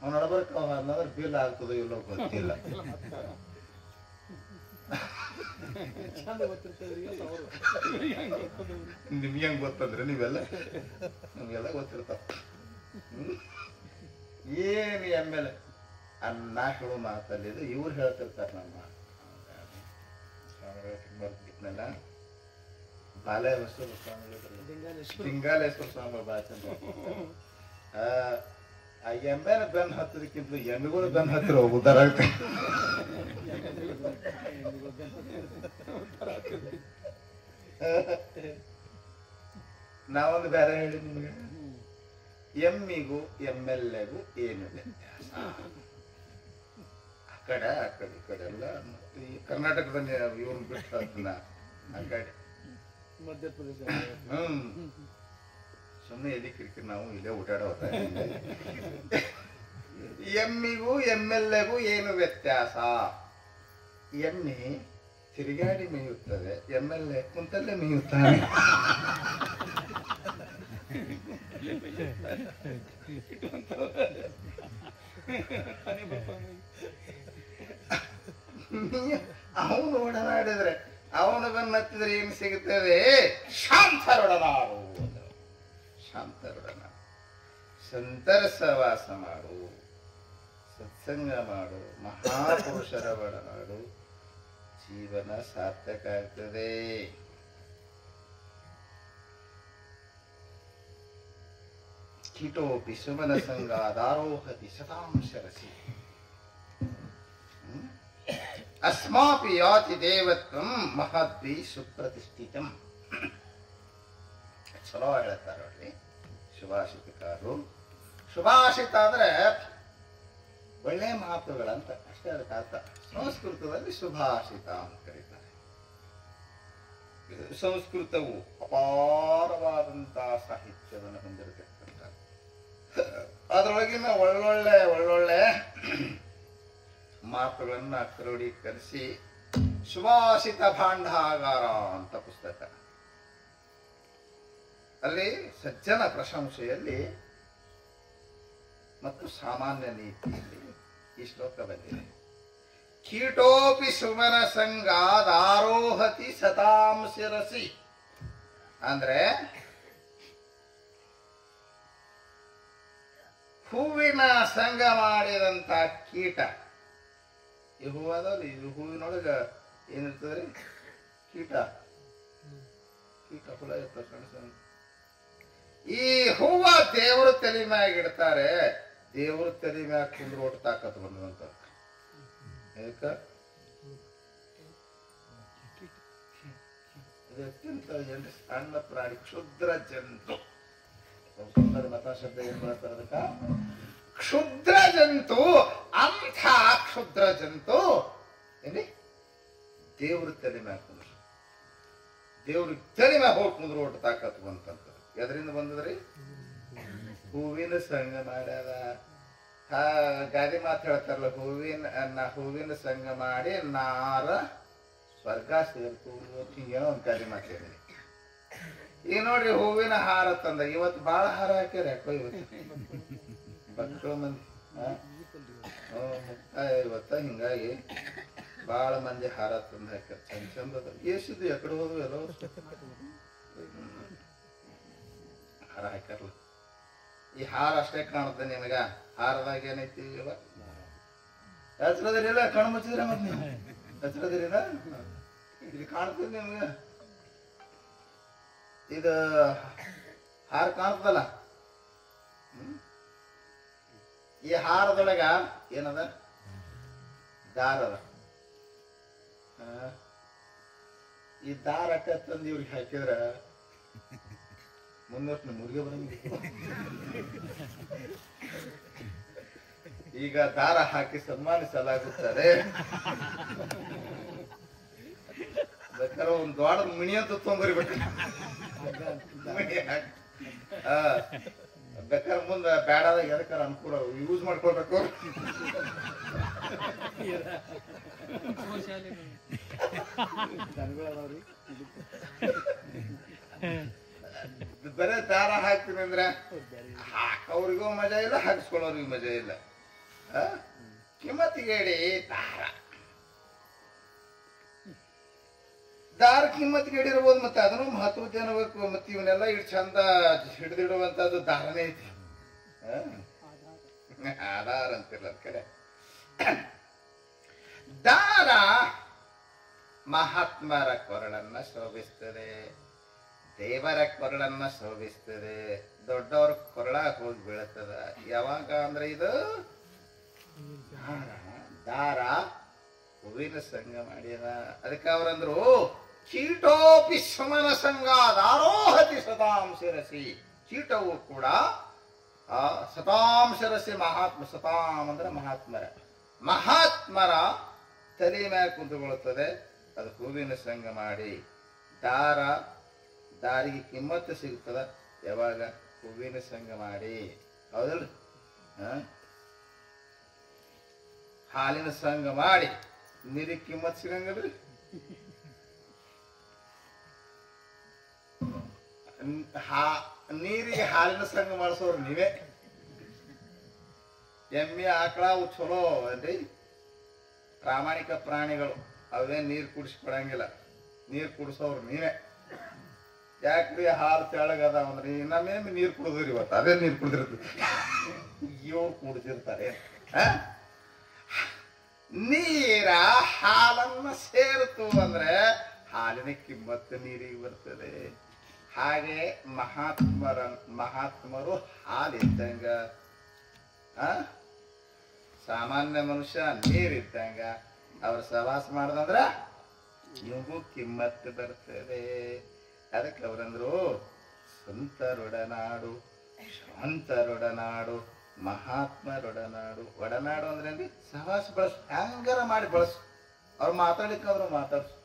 ಅವ ನಡಬರ್ಕ ಅನ್ನೋದ್ರೆ ಬಿಲ್ ಆಗ್ತದೋ ಇಲ್ಲೋ ಗೊತ್ತಿಲ್ಲ. ನಿಮ್ಗೆ ಹೆಂಗ್ ಗೊತ್ತಂದ್ರೆ ನೀವೆಲ್ಲ ನಮ್ಗೆಲ್ಲ ಗೊತ್ತಿರ್ತಾವ. ಏನು ಎಮ್ಮೆಲೆ ಅನ್ನ ಹೇಳೋ ಮಾತಲ್ಲಿ ಇವ್ರು ಹೇಳ್ತಿರ್ತಾರೆ. ನಮ್ಮ ಬರ್ತಿದ್ನಲ್ಲ ಬಾಲೇಶ್ವರ ಸ್ವಾಮಿ, ಲಿಂಗಾಲೇಶ್ವರ ಸ್ವಾಮಿ ಭಾಷೆ. ಆ ಎಮ್ಮೆನ ಬೆನ್ನು ಹತ್ತದಕ್ಕಿಂತ ಎಮ್ಮೆಗಳು ಬೆನ್ನು ಹತ್ತಿರ ಉದ್ದಾರ ಆಗ್ತದೆ. ನಾವೊಂದು ಬೇರೆ ಹೇಳಿ ನಿಮ್ಗೆ, ಎಮ್ಮಿಗೂ MLAಗೂ ಏನು ವ್ಯತ್ಯಾಸ? ಆ ಕಡೆ ಈ ಕಡೆ ಎಲ್ಲ ಈ ಕರ್ನಾಟಕದಲ್ಲಿ ಇವ್ರನ್ನ ಬಿಟ್ಟು ಆ ಕಡೆ ಮಧ್ಯಪ್ರದೇಶ. ಸುಮ್ಮನೆ ಎಲ್ಲಿ ಕಿರಿಕಿರಿ, ನಾವು ಇಲ್ಲೇ ಊಟಾಡೋ. ಎಮ್ಮಿಗೂ MLAಗೂ ಏನು ವ್ಯತ್ಯಾಸ? ಎಮ್ಮೆ ತಿರುಗಾಡಿ ಮೇಯುತ್ತದೆ, MLA ಕುಂತಲ್ಲೇ ಮೇಯುತ್ತಾನೆ. ಅವನು ಒಡನಾಡಿದ್ರೆ, ಅವನು ಬೆನ್ನತ್ತಿದ್ರೆ ಏನು ಸಿಗುತ್ತದೆ? ಶಾಂತರೊಡನಾಡು. ಶಾಂತರೊಡನಾಡು. ಸಂತರ ಸಹವಾಸ ಮಾಡು, ಸತ್ಸಂಗ ಮಾಡು, ಮಹಾಪುರುಷರ ಒಡನಾಡು, ಜೀವನ ಸಾರ್ಥಕ ಆಗ್ತದೆ. ಕೀಟೋಪಿ ಸುಮನ ಸಂಗಾದಾರೋಹತಿ ಶತಾಂಶರಸಿ ಅಸ್ಮಾಪಿ ಯಾತಿ ದೇವತ್ವಂ ಮಹದ್ಭಿ ಸುಪ್ರತಿಷ್ಠಿತಂ. ಚಲೋ ಹೇಳ್ತಾರೆ ನೋಡಿ ಶುಭಾಷಿತಕಾರರು. ಶುಭಾಷಿತ ಅಂದ್ರೆ ಒಳ್ಳೆ ಮಾತುಗಳಂತ ಅಷ್ಟೇ ಅದಕ್ಕೆ ಅರ್ಥ. ಸಂಸ್ಕೃತದಲ್ಲಿ ಶುಭಾಷಿತ ಅಂತ ಕರೀತಾರೆ. ಸಂಸ್ಕೃತವು ಅಪಾರವಾದಂತಹ ಸಾಹಿತ್ಯವನ್ನು ಹೊಂದಿರತಕ್ಕಂಥ, ಅದರೊಳಗಿನ ಒಳ್ಳೊಳ್ಳೆ ಮಾತುಗಳನ್ನ ಕ್ರೋಢೀಕರಿಸಿ ಶುಭಾಷಿತ ಭಾಂಡಾಗಾರ ಅಂತ ಪುಸ್ತಕ. ಅಲ್ಲಿ ಸಜ್ಜನ ಪ್ರಶಂಸೆಯಲ್ಲಿ ಮತ್ತು ಸಾಮಾನ್ಯ ನೀತಿಯಲ್ಲಿ ಈ ಶ್ಲೋಕ ಬಂದಿದೆ. ಕೀಟೋಪಿ ಸುಮನ ಸಂಗಾದಾರೋಹತಿ ಸತಾಂ ಶಿರಸಿ ಅಂದ್ರೆ ಹೂವಿನ ಸಂಗ ಮಾಡಿದಂತ ಕೀಟ. ಈ ಹೂವಾದಲ್ಲ, ಇದು ಹೂವಿನೊಳಗ ಏನಿರ್ತದ್ರಿ? ಕೀಟ ಹುಳ ಇರ್ತದೆ ಸಣ್ಣ ಸಣ್ಣ. ಈ ಹೂವ ದೇವರು ತಲೆ ಮ್ಯಾಗ ಇಡ್ತಾರೆ. ದೇವರು ತಲೆ ಮ್ಯಾಗ ಕುಂದ್ರ ಒಟ್ಟು ತಾಕತ್ ಬಂದಂತ. ಯಾಕ ಅತ್ಯಂತ ಸಣ್ಣ ಪ್ರಾಣಿ, ಕ್ಷುದ್ರ ಜಂತು. ಮತ ಶಬ್ದ ಏನ್ ಮಾಡ್ತಾರೆ ಅದಕ್ಕ? ಕ್ಷುದ್ರ ಜಂತು. ಅಂಥ ಕ್ಷುದ್ರ ಜಂತು ಏನಿ ದೇವ್ರ ತಲೆ ಮ್ಯಾಗ ಕುಂದ್ರ, ದೇವ್ರ ತಲೆ ಮ್ಯಾಗ ಹೋಗಿ ಕುಂದ್ರ ಒಟ್ಟು ತಾಕತ್ ಬಂತಂತ. ಎದರಿಂದ ಬಂದದ್ರಿ? ಹೂವಿನ ಸಂಗ ಮಾಡ್ಯಾರ. ಗಾದಿ ಮಾತು ಹೇಳ್ತಾರಲ್ಲ, ಹೂವಿನ ಸಂಗ ಮಾಡಿ ನಾರ ಸ್ವರ್ಗ ಸೇರ್ತು. ಹಿಂಗೇನೋ ಒಂದು ಗಾದಿ ಮಾತು ಹೇಳಿದೆ. ಈಗ ನೋಡ್ರಿ, ಹೂವಿನ ಹಾರ ತಂದ. ಇವತ್ತು ಬಾಳ ಹಾರ ಹಾಕ್ಯಾರ. ಯಾಕೋ ಇವತ್ತು ಮಕ್ಕಳ ಮಂದಿ ಮುಕ್ತಾಯ ಇವತ್ತ. ಹಿಂಗಾಗಿ ಬಾಳ ಮಂದಿ ಹಾರ ತಂದು ಹಾಕ್ಯಾರ. ಚಂದ ಚಂದ ಅದ. ಎಷ್ಟಿದ್ದು ಎಕಡೆ ಹೋದ್ವು ಎಲ್ಲೋ ಹಾರ ಹಾಕ್ಯಾರಲ್ಲ. ಈ ಹಾರ ಅಷ್ಟೇ ಕಾಣುತ್ತೆ ನಿಮಗ. ಹಾರದಾಗ ಏನೈತಿ? ಹಚ್ರದಿರಿಲ್ಲ, ಕಣ್ಣು ಮುಚ್ಚಿದ್ರೆ ಮತ್ ನೀವು ಹಚ್ರದಿರಿಲ್ಲ, ಇಲ್ಲಿ ಕಾಣ್ತದೆ ನಿಮ್ಗ. ಇದು ಹಾರ ಕಾಣ್ತದಲ್ಲ, ಈ ಹಾರದೊಳಗ ಏನದ? ದಾರ ಅದ. ಈ ದಾರ ಅಟ್ಟ ತಂದು ಇವ್ರಿಗೆ ಹಾಕಿದ್ರ ಮುನ್ನೂರು ಮುರುಗೆ ಬರಂಗಿಲ್ಲ. ಈಗ ದಾರ ಹಾಕಿ ಸನ್ಮಾನಿಸಲಾಗುತ್ತದೆ. ಬೇಕಾದ್ರೆ ಒಂದು ದೊಡ್ಡ ಮಿಣಿ ಅಂತ ತೊಗೊಂಬರಿಬೇಕು. ಬೇಕಾದ್ರೆ ಮುಂದೆ ಬೇಡಾದಾಗ ಎದಕ್ಕಾರ ಅನುಕೂಲ ಯೂಸ್ ಮಾಡ್ಕೊಳ್ಬೇಕು. ಬರೇ ದಾರ ಹಾಕ್ತೀನಿ ಅಂದ್ರೆ ಹಾಕೋರಿಗೂ ಮಜಾ ಇಲ್ಲ, ಹಾಕಿಸ್ಕೊಳ್ಳೋರಿಗೂ ಮಜಾ ಇಲ್ಲ. ಕಿಮ್ಮತ್ತಿಗೇಡಿ ದಾರ ಕಿಮ್ಮತ್ತಿಗೇಡಿ ಇರ್ಬೋದು. ಮತ್ತೆ ಅದನ್ನು ಮಹತ್ವದ ಏನಬೇಕು. ಮತ್ತೆ ಇವನ್ನೆಲ್ಲ ಇಷ್ಟು ಚಂದ ಹಿಡಿದಿಡುವಂತದ್ದು ದಾರನೇ ಐತಿ. ಆಧಾರ ಅಂತಿಲ್ಲ ಕಡೆ. ದಾರ ಮಹಾತ್ಮರ ಕೊರಳನ್ನ ಶೋಭಿಸ್ತದೆ, ದೇವರ ಕೊರಳನ್ನ ಶೋಭಿಸ್ತದೆ, ದೊಡ್ಡವ್ರ ಕೊರಳ ಹೋಗಿ ಬೀಳತದ. ಯಾವಾಗ ಅಂದ್ರೆ ಇದು ದಾರ ಹೂವಿನ ಸಂಘ ಮಾಡ್ಯದ. ಅದಕ್ಕೆ ಅವರಂದ್ರು ಕೀಟೋಪಿ ಸುಮನ ಸಂಘ ದಾರೋಹತಿ ಸತಾಂ ಶಿರಸಿ. ಕೀಟವು ಕೂಡ ಸತಾಂ ಶಿರಸಿ ಮಹಾತ್ಮ. ಸತಾಂ ಅಂದ್ರೆ ಮಹಾತ್ಮರ ತಲೆ ಮ್ಯಾಗ ಕುಂತುಕೊಳ್ಳುತ್ತದೆ. ಅದು ಹೂವಿನ ಸಂಘ ಮಾಡಿ. ದಾರಿಗೆ ಕಿಮ್ಮತ್ತು ಸಿಗ್ತದ ಯಾವಾಗ? ಹೂವಿನ ಸಂಘ ಮಾಡಿ. ಹೌದಲ್ರಿ? ಹಾಲಿನ ಸಂಘ ಮಾಡಿ ನೀರಿಗೆ ಕಿಮ್ಮತ್ ಸಿಗಂಗಲ್ರಿ? ನೀರಿಗೆ ಹಾಲಿನ ಸಂಘ ಮಾಡಿಸೋರು ನೀವೇ. ಎಮ್ಮೆ ಆಕಳ ಅವು ಚಲೋ ಅಲ್ರಿ, ಪ್ರಾಮಾಣಿಕ ಪ್ರಾಣಿಗಳು. ಅವೇ ನೀರು ಕುಡಿಸ್ಕೊಡಂಗಿಲ್ಲ. ನೀರು ಕುಡಿಸೋರು ನೀವೇ. ಯಾಕ್ರಿ ಹಾಲು ತೆಳಗದ ಅಂದ್ರಿ ನಮ್ಮೇನು ನೀರು ಕುಡಿದ್ರಿ ಇವತ್ತು ಅದೇ ನೀರು ಕುಡಿದಿರ್ತದೆ ಇವ್ರು ಕುಡಿದಿರ್ತಾರೆ ನೀರ ಹಾಲನ್ನ ಸೇರಿತು ಅಂದ್ರೆ ಹಾಲಿನ ಕಿಮ್ಮತ್ತು ನೀರಿಗೆ ಬರ್ತದೆ. ಹಾಗೆ ಮಹಾತ್ಮರು ಹಾಲಿದ್ದಂಗ, ಸಾಮಾನ್ಯ ಮನುಷ್ಯ ನೀರಿದ್ದಂಗ. ಅವ್ರ ಸವಾಸ ಮಾಡ್ದಂದ್ರ ಇವ್ಗೂ ಕಿಮ್ಮತ್ತು ಬರ್ತದೆ. ಅದಕ್ಕೆ ಅವರಂದ್ರು ಸಂತರೊಡನಾಡು, ಶಾಂತರೊಡನಾಡು, ಮಹಾತ್ಮರೊಡನಾಡು. ಒಡನಾಡು ಅಂದ್ರೆ ಏನ್ರಿ? ಸವಾಸ ಬಳಸು, ಹೆಂಗಾರ ಮಾಡಿ ಬಳಸು. ಅವ್ರು ಮಾತಾಡ್ಲಿಕ್ಕಂದ್ರು ಮಾತಾಡ್ಸು,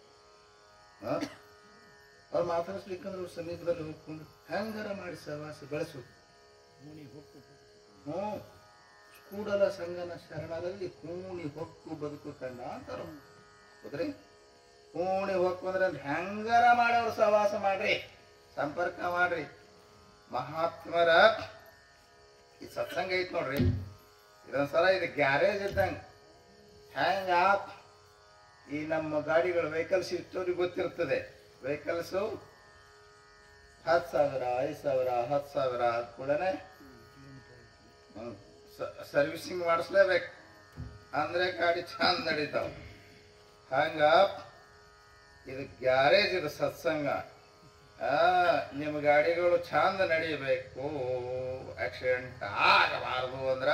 ಅವ್ರು ಮಾತಾಡಿಸ್ಲಿಕ್ಕಂದ್ರೆ ಅವ್ರ ಸಮೀಪದಲ್ಲಿ ಹೋಗ್ಕೊಂಡು ಹೆಂಗಾರ ಮಾಡಿ ಸವಾಸ ಬೆಳೆಸು. ಕೂಡಲ ಸಂಗನ ಶರಣರಲ್ಲಿ ಕೂಣಿ ಹೊಕ್ಕು ಬದುಕು ಕಂಡ ಅಂತಾರ. ಹೌದ್ರಿ? ಕೂಣಿ ಹೊಕ್ಕು ಅಂದ್ರೆ ಹೆಂಗಾರ ಮಾಡಿ ಅವ್ರ ಸವಾಸ ಮಾಡ್ರಿ, ಸಂಪರ್ಕ ಮಾಡ್ರಿ. ಮಹಾತ್ಮರ ಈ ಸತ್ಸಂಗ ಐತ್ ನೋಡ್ರಿ, ಇದೊಂದ್ಸಲ ಇದು ಗ್ಯಾರೇಜ್ ಇದ್ದಂಗ. ಹೆಂಗ ಈ ನಮ್ಮ ಗಾಡಿಗಳು ವೆಹಿಕಲ್ಸ್ ಇಷ್ಟೋರಿಗೆ ಗೊತ್ತಿರ್ತದೆ. ವೆಹಿಕಲ್ಸು 10,000 5,000 10,000 ಆದ ಕೂಡನೆ ಸರ್ವಿಸಿಂಗ್ ಮಾಡಿಸ್ಲೇಬೇಕು, ಅಂದ್ರೆ ಗಾಡಿ ಚಂದ ನಡೀತಾವ. ಹಂಗ ಇದು ಗ್ಯಾರೇಜ್, ಇದು ಸತ್ಸಂಗ. ನಿಮ್ಮ ಗಾಡಿಗಳು ಚಂದ ನಡಿಬೇಕು, ಆಕ್ಸಿಡೆಂಟ್ ಆಗಬಾರದು ಅಂದ್ರ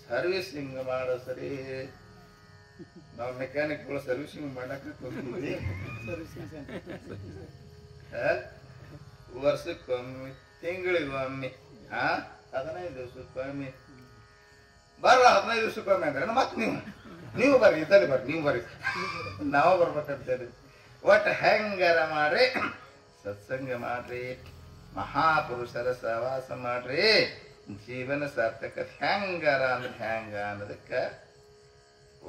ಸರ್ವಿಸಿಂಗ್ ಮಾಡೋ ಸರಿ. ನಾವು ಮೆಕ್ಯಾನಿಕ್ಗಳು ಸರ್ವಿಸಿಂಗ್ ಮಾಡಕ್ಕೆ ಕೂತೀವಿ. ವರ್ಷಕ್ಕೊಮ್ಮೆ, ತಿಂಗಳಿಗೊಮ್ಮೆ, 15 ದಿವಸಕ್ಕೊಮ್ಮೆ ಬರ್ರ. 15 ದಿವಸಕ್ಕೊಮ್ಮೆ ಅಂದ್ರೆ ಮತ್ತೆ ನೀವು ಬರ್ರಿ, ಇದ್ದಲ್ಲಿ ಬರ್ರಿ, ನೀವು ಬರ್ರಿ, ನಾವು ಬರ್ಬೇಕಂತೇಳಿ. ಒಟ್ಟು ಹೆಂಗಾರ ಮಾಡ್ರಿ, ಸತ್ಸಂಗ ಮಾಡ್ರಿ, ಮಹಾಪುರುಷರ ಸಹವಾಸ ಮಾಡ್ರಿ, ಜೀವನ ಸಾರ್ಥಕ ಹೆಂಗಾರ ಅಂದ್ರೆ ಹೆಂಗ ಅನ್ನೋದಕ್ಕ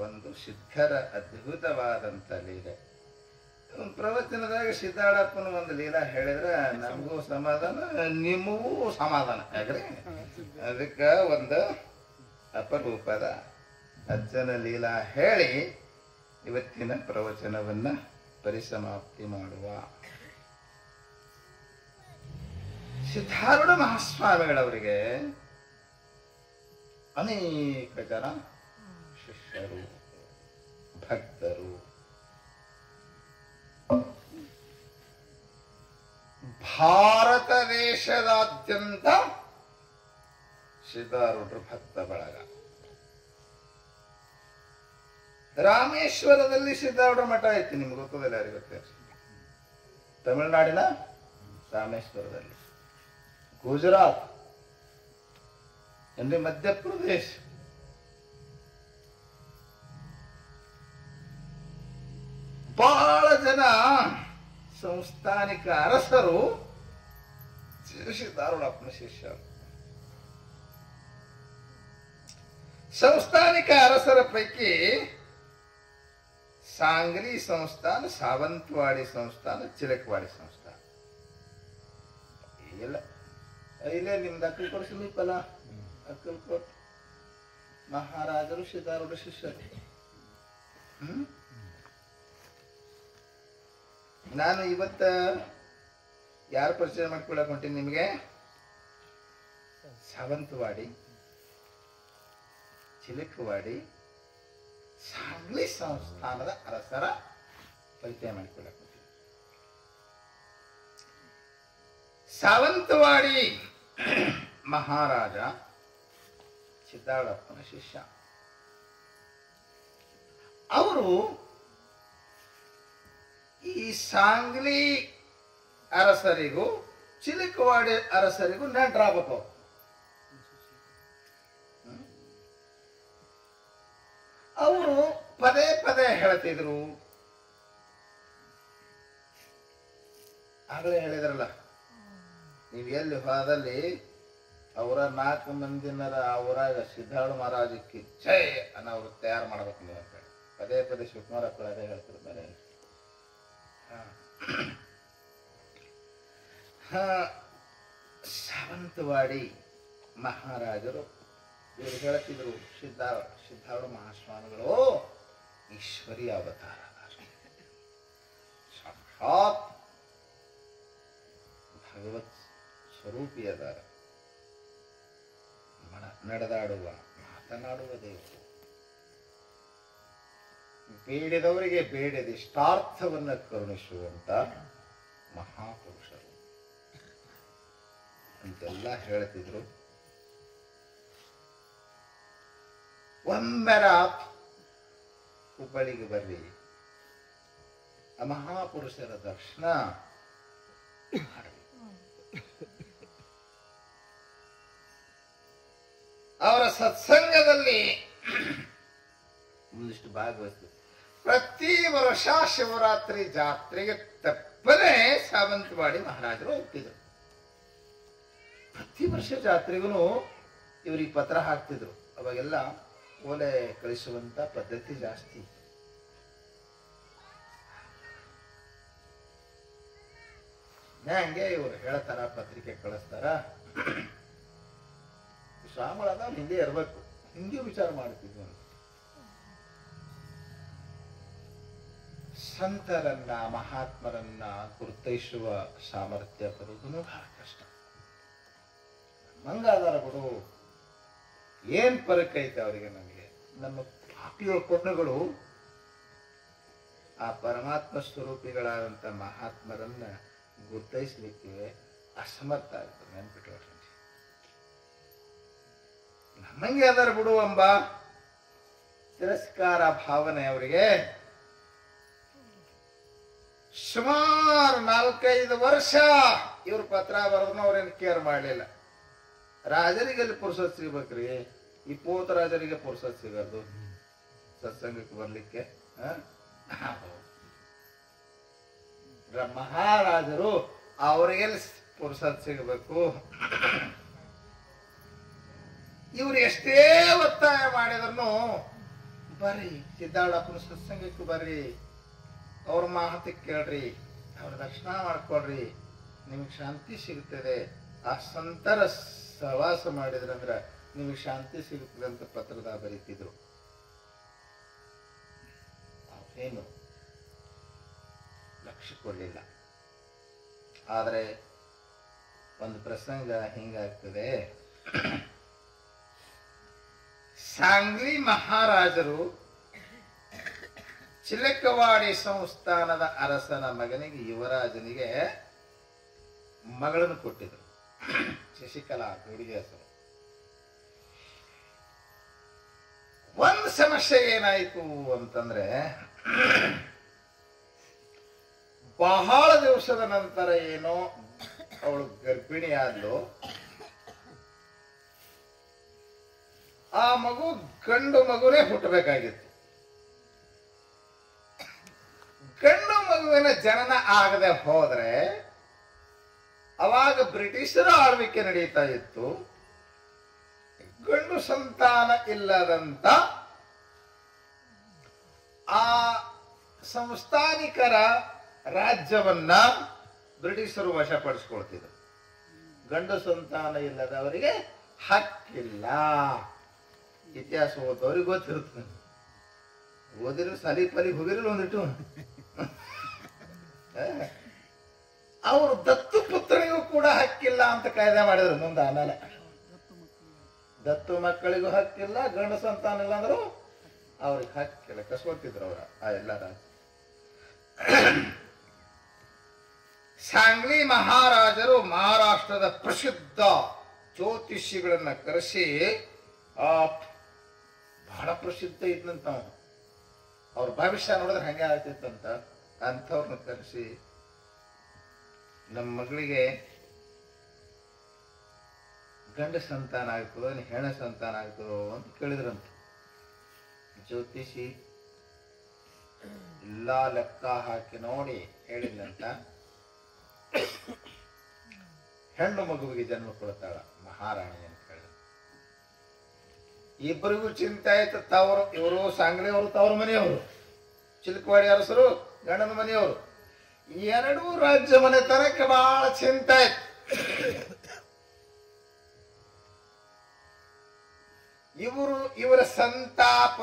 ಒಂದು ಸಿದ್ಧರ ಅದ್ಭುತವಾದಂತ ಲೀಲೆ. ಪ್ರವಚನದಾಗ ಸಿದ್ಧಾಳಪ್ಪನ ಒಂದು ಲೀಲಾ ಹೇಳಿದ್ರೆ ನಮಗೂ ಸಮಾಧಾನ, ನಿಮಗೂ ಸಮಾಧಾನ. ಯಾಕ್ರಿ? ಅದಕ್ಕ ಒಂದು ಅಪರೂಪದ ಅಜ್ಜನ ಲೀಲಾ ಹೇಳಿ ಇವತ್ತಿನ ಪ್ರವಚನವನ್ನ ಪರಿಸಮಾಪ್ತಿ ಮಾಡುವ. ಸಿದ್ಧಾರೂಢ ಮಹಾಸ್ವಾಮಿಗಳವರಿಗೆ ಅನೇಕ ಜನ ಶಿಷ್ಯರು, ಭಕ್ತರು. ಭಾರತ ದೇಶದಾದ್ಯಂತ ಸಿದ್ಧಾರೂಢರ ಭಕ್ತ ಬಳಗ. ರಾಮೇಶ್ವರದಲ್ಲಿ ಸಿದ್ಧಾರೂಢರ ಮಠ ಐತಿ, ನಿಮ್ಗೆ ಗೊತ್ತದಿಲ್ಲ, ಯಾರಿಗೆ ಗೊತ್ತೇ? ತಮಿಳುನಾಡಿನ ರಾಮೇಶ್ವರದಲ್ಲಿ. ಗುಜರಾತ್ ಅಂದ್ರೆ ಮಧ್ಯಪ್ರದೇಶ್, ಬಹಳ ಜನ ಸಂಸ್ಥಾನಿಕ ಅರಸರು ಸಿದ್ಧಾರೂಢಪ್ಪನ ಶಿಷ್ಯರು. ಸಂಸ್ಥಾನಿಕ ಅರಸರ ಪೈಕಿ ಸಾಂಗ್ಲಿ ಸಂಸ್ಥಾನ, ಸಾವಂತವಾಡಿ ಸಂಸ್ಥಾನ, ಚಿಲಕವಾಡಿ ಸಂಸ್ಥಾನ. ಇಲ್ಲ ಇಲ್ಲೇ ನಿಮ್ದು ಅಕ್ಕಲ್ಕೋಟ್ ಸಮೀಪಲ್ಲ, ಅಕ್ಕಲ್ಕೋಟ್. ಮಹಾರಾಜರು ಸಿದ್ಧಾರೂಢ ಶಿಷ್ಯರು. ನಾನು ಇವತ್ತ ಯಾರು ಪರಿಚಯ ಮಾಡ್ಕೊಳಕ್ ಹೊಂಟೀನಿ ನಿಮಗೆ? ಸಾವಂತವಾಡಿ, ಚಿಲಕವಾಡಿ, ಸಾಂಗ್ಲಿ ಸಂಸ್ಥಾನದ ಅರಸರ ಪರಿಚಯ ಮಾಡಿಕೊಳ್ಳಕ್ ಹೊಂಟೀನಿ. ಸಾವಂತವಾಡಿ ಮಹಾರಾಜ ಸಿದ್ಧಾರೂಢಪ್ಪನ ಶಿಷ್ಯ. ಅವರು ಈ ಸಾಂಗ್ಲಿ ಅರಸರಿಗೂ ಚಿಲಕವಾಡಿ ಅರಸರಿಗೂ ನೆಂಟರಾಗಬೇಕು. ಅವರು ಪದೇ ಪದೇ ಹೇಳ್ತಿದ್ರು, ಆಗಲೇ ಹೇಳಿದ್ರಲ್ಲ, ನೀವು ಎಲ್ಲಿ ಹೋದಲ್ಲಿ ಅವರ 4 ಮಂದಿನರ ಅವರಾಗ ಸಿದ್ಧಾರೂಢ ಮಹಾರಾಜಕ್ಕೆ ಜೈ ಅನ್ನೋ ಅವ್ರು ತಯಾರು ಮಾಡ್ಬೇಕು ನೀವು ಅಂತ ಹೇಳಿ ಪದೇ ಪದೇ ಶಿವಕುಮಾರ ಅದೇ ಹೇಳ್ತಿರ್ತಾರೆ. ಸಾವಂತವಾಡಿ ಮಹಾರಾಜರು ಇವರು ಹೇಳ್ತಿದ್ರು, ಸಿದ್ಧಾರೂಢ ಮಹಾಸ್ವಾಮಿಗಳು ಈಶ್ವರಿ ಅವತಾರ, ಸಾಕ್ಷಾತ್ ಭಗವತ್ ಸ್ವರೂಪಿಯದಾರ, ನಡೆದಾಡುವ ಮಾತನಾಡುವ ದೇವರು, ಬೇಡಿದವರಿಗೆ ಬೇಡದಿಷ್ಟಾರ್ಥವನ್ನು ಕರುಣಿಸುವಂತ ಮಹಾಪುರುಷರು ಅಂತೆಲ್ಲ ಹೇಳ್ತಿದ್ರು. ಒಮ್ಮೆರ ಹುಬ್ಬಳ್ಳಿಗೆ ಬರ್ರಿ, ಆ ಮಹಾಪುರುಷರ ದರ್ಶನ ಮಾಡಿ, ಅವರ ಸತ್ಸಂಗದಲ್ಲಿ ಒಂದಿಷ್ಟು ಭಾಗವಹಿಸ್ತು. ಪ್ರತಿ ವರ್ಷ ಶಿವರಾತ್ರಿ ಜಾತ್ರೆಗೆ ತಪ್ಪದೇ ಸಾವಂತವಾಡಿ ಮಹಾರಾಜರು ಹೋಗ್ತಿದ್ರು. ಪ್ರತಿ ವರ್ಷ ಜಾತ್ರೆಗೂ ಇವ್ರಿಗೆ ಪತ್ರ ಹಾಕ್ತಿದ್ರು. ಅವಾಗೆಲ್ಲ ಓಲೆ ಕಳಿಸುವಂತ ಪದ್ಧತಿ ಜಾಸ್ತಿ. ಹಂಗೆ ಇವ್ರು ಹೇಳ್ತಾರ, ಪತ್ರಿಕೆ ಕಳಿಸ್ತಾರ, ಶ್ರಾವಣ ಹಿಂಗೆ ಇರ್ಬೇಕು, ಹಿಂಗೆ ವಿಚಾರ ಮಾಡ್ತಿದ್ವು. ಸಂತರನ್ನ ಮಹಾತ್ಮರನ್ನ ಗುರುತಿಸುವ ಸಾಮರ್ಥ್ಯ ಬರುವುದು ಬಹಳ ಕಷ್ಟ. ಮಂಗಾದಾರ ಬಿಡು, ಏನ್ ಫರಕ್ ಐತೆ ಅವರಿಗೆ ನಮಗೆ. ನಮ್ಮ ಪಾಪಿಯ ಕೊಣ್ಣುಗಳು ಆ ಪರಮಾತ್ಮ ಸ್ವರೂಪಿಗಳಾದಂತ ಮಹಾತ್ಮರನ್ನ ಗುರುತಿಸ್ಲಿಕ್ಕೆ ಅಸಮರ್ಥ ಆಗ್ತದೆ. ನೆನ್ಪಿಟ್ಟು ನಮ್ಮಂಗೆ ಅದರ ಬಿಡು ಎಂಬ ತಿರಸ್ಕಾರ ಭಾವನೆ ಅವರಿಗೆ ಸುಮಾರು 4-5 ವರ್ಷ ಇವ್ರ ಪತ್ರ ಬರೋದನ್ನ ಅವ್ರೇನು ಕೇರ್ ಮಾಡಲಿಲ್ಲ. ರಾಜರಿಗೆ ಅಲ್ಲಿ ಪುರುಷತ್ ಸಿಗ್ಬೇಕ್ರಿ, ಈ ಪೋತ ರಾಜರಿಗೆ ಪುರುಷತ್ ಸಿಗೋದು ಸತ್ಸಂಗಕ್ಕೆ ಬರ್ಲಿಕ್ಕೆ. ಮಹಾರಾಜರು ಅವ್ರಿಗೆ ಪುರುಷತ್ ಸಿಗಬೇಕು. ಇವ್ರು ಎಷ್ಟೇ ಒತ್ತಾಯ ಮಾಡಿದ್ರು ಬರ್ರಿ ಸಿದ್ದಾಳಪ್ಪನ ಸತ್ಸಂಗಕ್ಕೆ ಬರ್ರಿ, ಅವ್ರ ಮಾತಕ್ಕೆ ಕೇಳ್ರಿ, ಅವ್ರ ದರ್ಶನ ಮಾಡ್ಕೊಳ್ರಿ, ನಿಮ್ಗೆ ಶಾಂತಿ ಸಿಗುತ್ತದೆ. ಆ ಸಂತರ ಸಹವಾಸ ಮಾಡಿದ್ರಂದ್ರ ನಿಮಗೆ ಶಾಂತಿ ಸಿಗುತ್ತದೆ ಅಂತ ಪತ್ರದ ಬರೀತಿದ್ರು. ಏನು ಲಕ್ಷ್ಯ ಕೊಡ್ಲಿಲ್ಲ. ಆದ್ರೆ ಒಂದು ಪ್ರಸಂಗ ಹಿಂಗಾಗ್ತದೆ. ಸಾಂಗ್ಲಿ ಮಹಾರಾಜರು ಚಿಲಕವಾಡಿ ಸಂಸ್ಥಾನದ ಅರಸನ ಮಗನಿಗೆ, ಯುವರಾಜನಿಗೆ ಮಗಳನ್ನು ಕೊಟ್ಟಿದ್ರು. ಶಶಿಕಲಾ ಹುಡುಗಿ ಹೆಸರು. ಒಂದು ಸಮಸ್ಯೆ ಏನಾಯ್ತು ಅಂತಂದ್ರೆ, ಬಹಳ ದಿವಸದ ನಂತರ ಏನೋ ಅವಳು ಗರ್ಭಿಣಿ ಆದ್ಲು. ಆ ಮಗು ಗಂಡು ಮಗುನೇ ಹುಟ್ಟಬೇಕಾಗಿತ್ತು. ಗಂಡು ಮಗುವಿನ ಜನನ ಆಗದೆ ಹೋದ್ರೆ ಅವಾಗ ಬ್ರಿಟಿಷರ ಆಳ್ವಿಕೆ ನಡೀತಾ ಇತ್ತು. ಗಂಡು ಸಂತಾನ ಇಲ್ಲದಂತ ಆ ಸಂಸ್ಥಾನಿಕರ ರಾಜ್ಯವನ್ನ ಬ್ರಿಟಿಷರು ವಶಪಡಿಸ್ಕೊಳ್ತಿದ್ರು. ಗಂಡು ಸಂತಾನ ಇಲ್ಲದವರಿಗೆ ಹಕ್ಕಿಲ್ಲ. ಇತಿಹಾಸ ಓದೋರಿಗೆ ಗೊತ್ತಿರುತ್ತೆ. ಓದಿರು ಸಲಿ ಪಲಿ ಹೋಗಿರಲ್ಲ ಒಂದಿಟ್ಟು. ಅವರು ದತ್ತು ಪುತ್ರನಿಗೂ ಕೂಡ ಹಕ್ಕಿಲ್ಲ ಅಂತ ಕಾಯ್ದೆ ಮಾಡಿದ್ರು. ಮುಂದೆ ಆಮೇಲೆ ದತ್ತು ಮಕ್ಕಳಿಗೂ ಹಕ್ಕಿಲ್ಲ, ಗಂಡು ಸಂತಾನ ಇಲ್ಲ ಅಂದ್ರು ಅವ್ರಿಗೆ ಹಕ್ಕಿಲ್ಲ. ಕಸ್ಕೊತಿದ್ರು ಅವ್ರ ಆ ಎಲ್ಲ ರಾಜ್ಯ. ಸಾಂಗ್ಲಿ ಮಹಾರಾಜರು ಮಹಾರಾಷ್ಟ್ರದ ಪ್ರಸಿದ್ಧ ಜ್ಯೋತಿಷಿಗಳನ್ನ ಕರೆಸಿ, ಬಹಳ ಪ್ರಸಿದ್ಧ ಇದ್ದಂತ ಅವ್ರ ಭವಿಷ್ಯ ನೋಡಿದ್ರೆ ಹಂಗೆ ಆಗ್ತಿತ್ತಂತ, ಅಂಥವ್ರನ್ನ ಕರೆಸಿ ನಮ್ಮ ಮಗಳಿಗೆ ಗಂಡ ಸಂತಾನ ಆಗ್ತದೋ ಹೆಣ ಸಂತಾನ ಆಗ್ತದೋ ಅಂತ ಕೇಳಿದ್ರಂತ. ಜ್ಯೋತಿಷಿ ಎಲ್ಲಾ ಲೆಕ್ಕ ಹಾಕಿ ನೋಡಿ ಹೇಳಿದ್ನಂತ, ಹೆಣ್ಣು ಮಗುವಿಗೆ ಜನ್ಮ ಕೊಡ್ತಾಳ ಮಹಾರಾಣಿ ಅಂತ ಹೇಳಿ. ಇಬ್ಬರಿಗೂ ಚಿಂತೆ ಆಯ್ತು. ತಾವರು ಇವರು ಸಾಂಗ್ಲಿ ಅವರು ತವ್ರ ಮನೆಯವರು, ಚಿಲಕವಾಡಿ ಅರಸರು ಗಂಡನ ಮನೆಯವರು. ಎರಡೂ ರಾಜ್ಯ ಮನೆತನಕ್ಕೆ ಬಹಳ ಚಿಂತೆ ಆಯ್ತು. ಇವರ ಸಂತಾಪ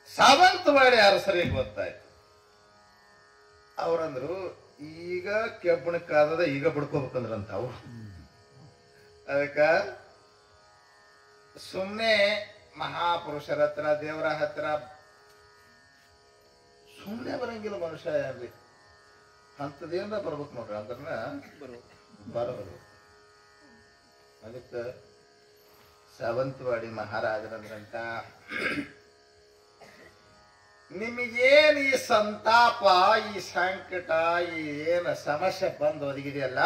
ಸಾವಂತವಾಡಿ ಅರಸರಿಗೆ ಗೊತ್ತಾಯ್ತು. ಅವರಂದ್ರು, ಈಗ ಕೆಬ್ಬಣ ಕಾದದ ಈಗ ಬಿಡ್ಕೋಬೇಕಂದ್ರಂತ ಅವ್ರು. ಅದಕ್ಕ ಸುಮ್ನೆ ಮಹಾಪುರುಷರ ಹತ್ರ ದೇವರ ಹತ್ರ ಸುಮ್ನೆ ಬರಂಗಿಲ್ಲ ಮನುಷ್ಯ. ಏನ್ರಿ ಅಂತದೇನ ಬರ್ಬೇಕು ನೋಡ್ರಿ, ಅಂದ್ರನ ಬರೋದು. ಅದಕ್ಕ ಸಾವಂತವಾಡಿ ಮಹಾರಾಜರಂದ್ರಂತ, ನಿಮಗೇನ್ ಈ ಸಂತಾಪ, ಈ ಸಂಕಟ, ಈ ಏನ ಸಮಸ್ಯೆ ಬಂದು ಒದಗಿದೆಯಲ್ಲ,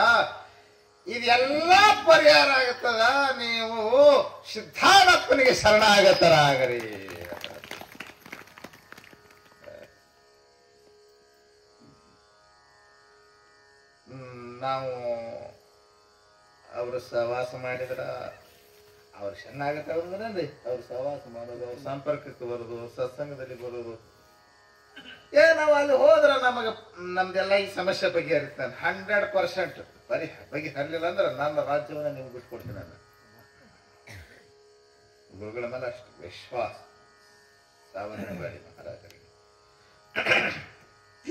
ಇದೆಲ್ಲ ಪರಿಹಾರ ಆಗುತ್ತದ. ನೀವು ಸಿದ್ಧಾರ್ಥನಿಗೆ ಶರಣಾಗತರಾಗರಿ. ನಾವು ಅವ್ರ ಸಹವಾಸ ಮಾಡಿದ್ರ ಅವ್ರು ಚೆನ್ನಾಗತ್ತಂದ್ರಿ. ಅವ್ರ ಸಹವಾಸ ಮಾಡೋದು, ಅವ್ರ ಸಂಪರ್ಕಕ್ಕೆ ಬರೋದು, ಸತ್ಸಂಗದಲ್ಲಿ ಬರೋದು. ನಾವು ಅಲ್ಲಿ ಹೋದ್ರ ನಮ್ದೆಲ್ಲ ಈ ಸಮಸ್ಯೆ ಬಗೆಹರಿತಾನೆ 100%. ಬಗೆಹರಲಿಲ್ಲ ಅಂದ್ರೆ ನನ್ನ ರಾಜ್ಯವನ್ನ ನಿಮ್ಗೆ ಬಿಟ್ಕೊಡ್ತೀನಿ. ನಾನು ಗುರುಗಳ ಮೇಲೆ ಅಷ್ಟು ವಿಶ್ವಾಸ ಸಾವಂತವಾಡಿ ಮಹಾರಾಜರಿಗೆ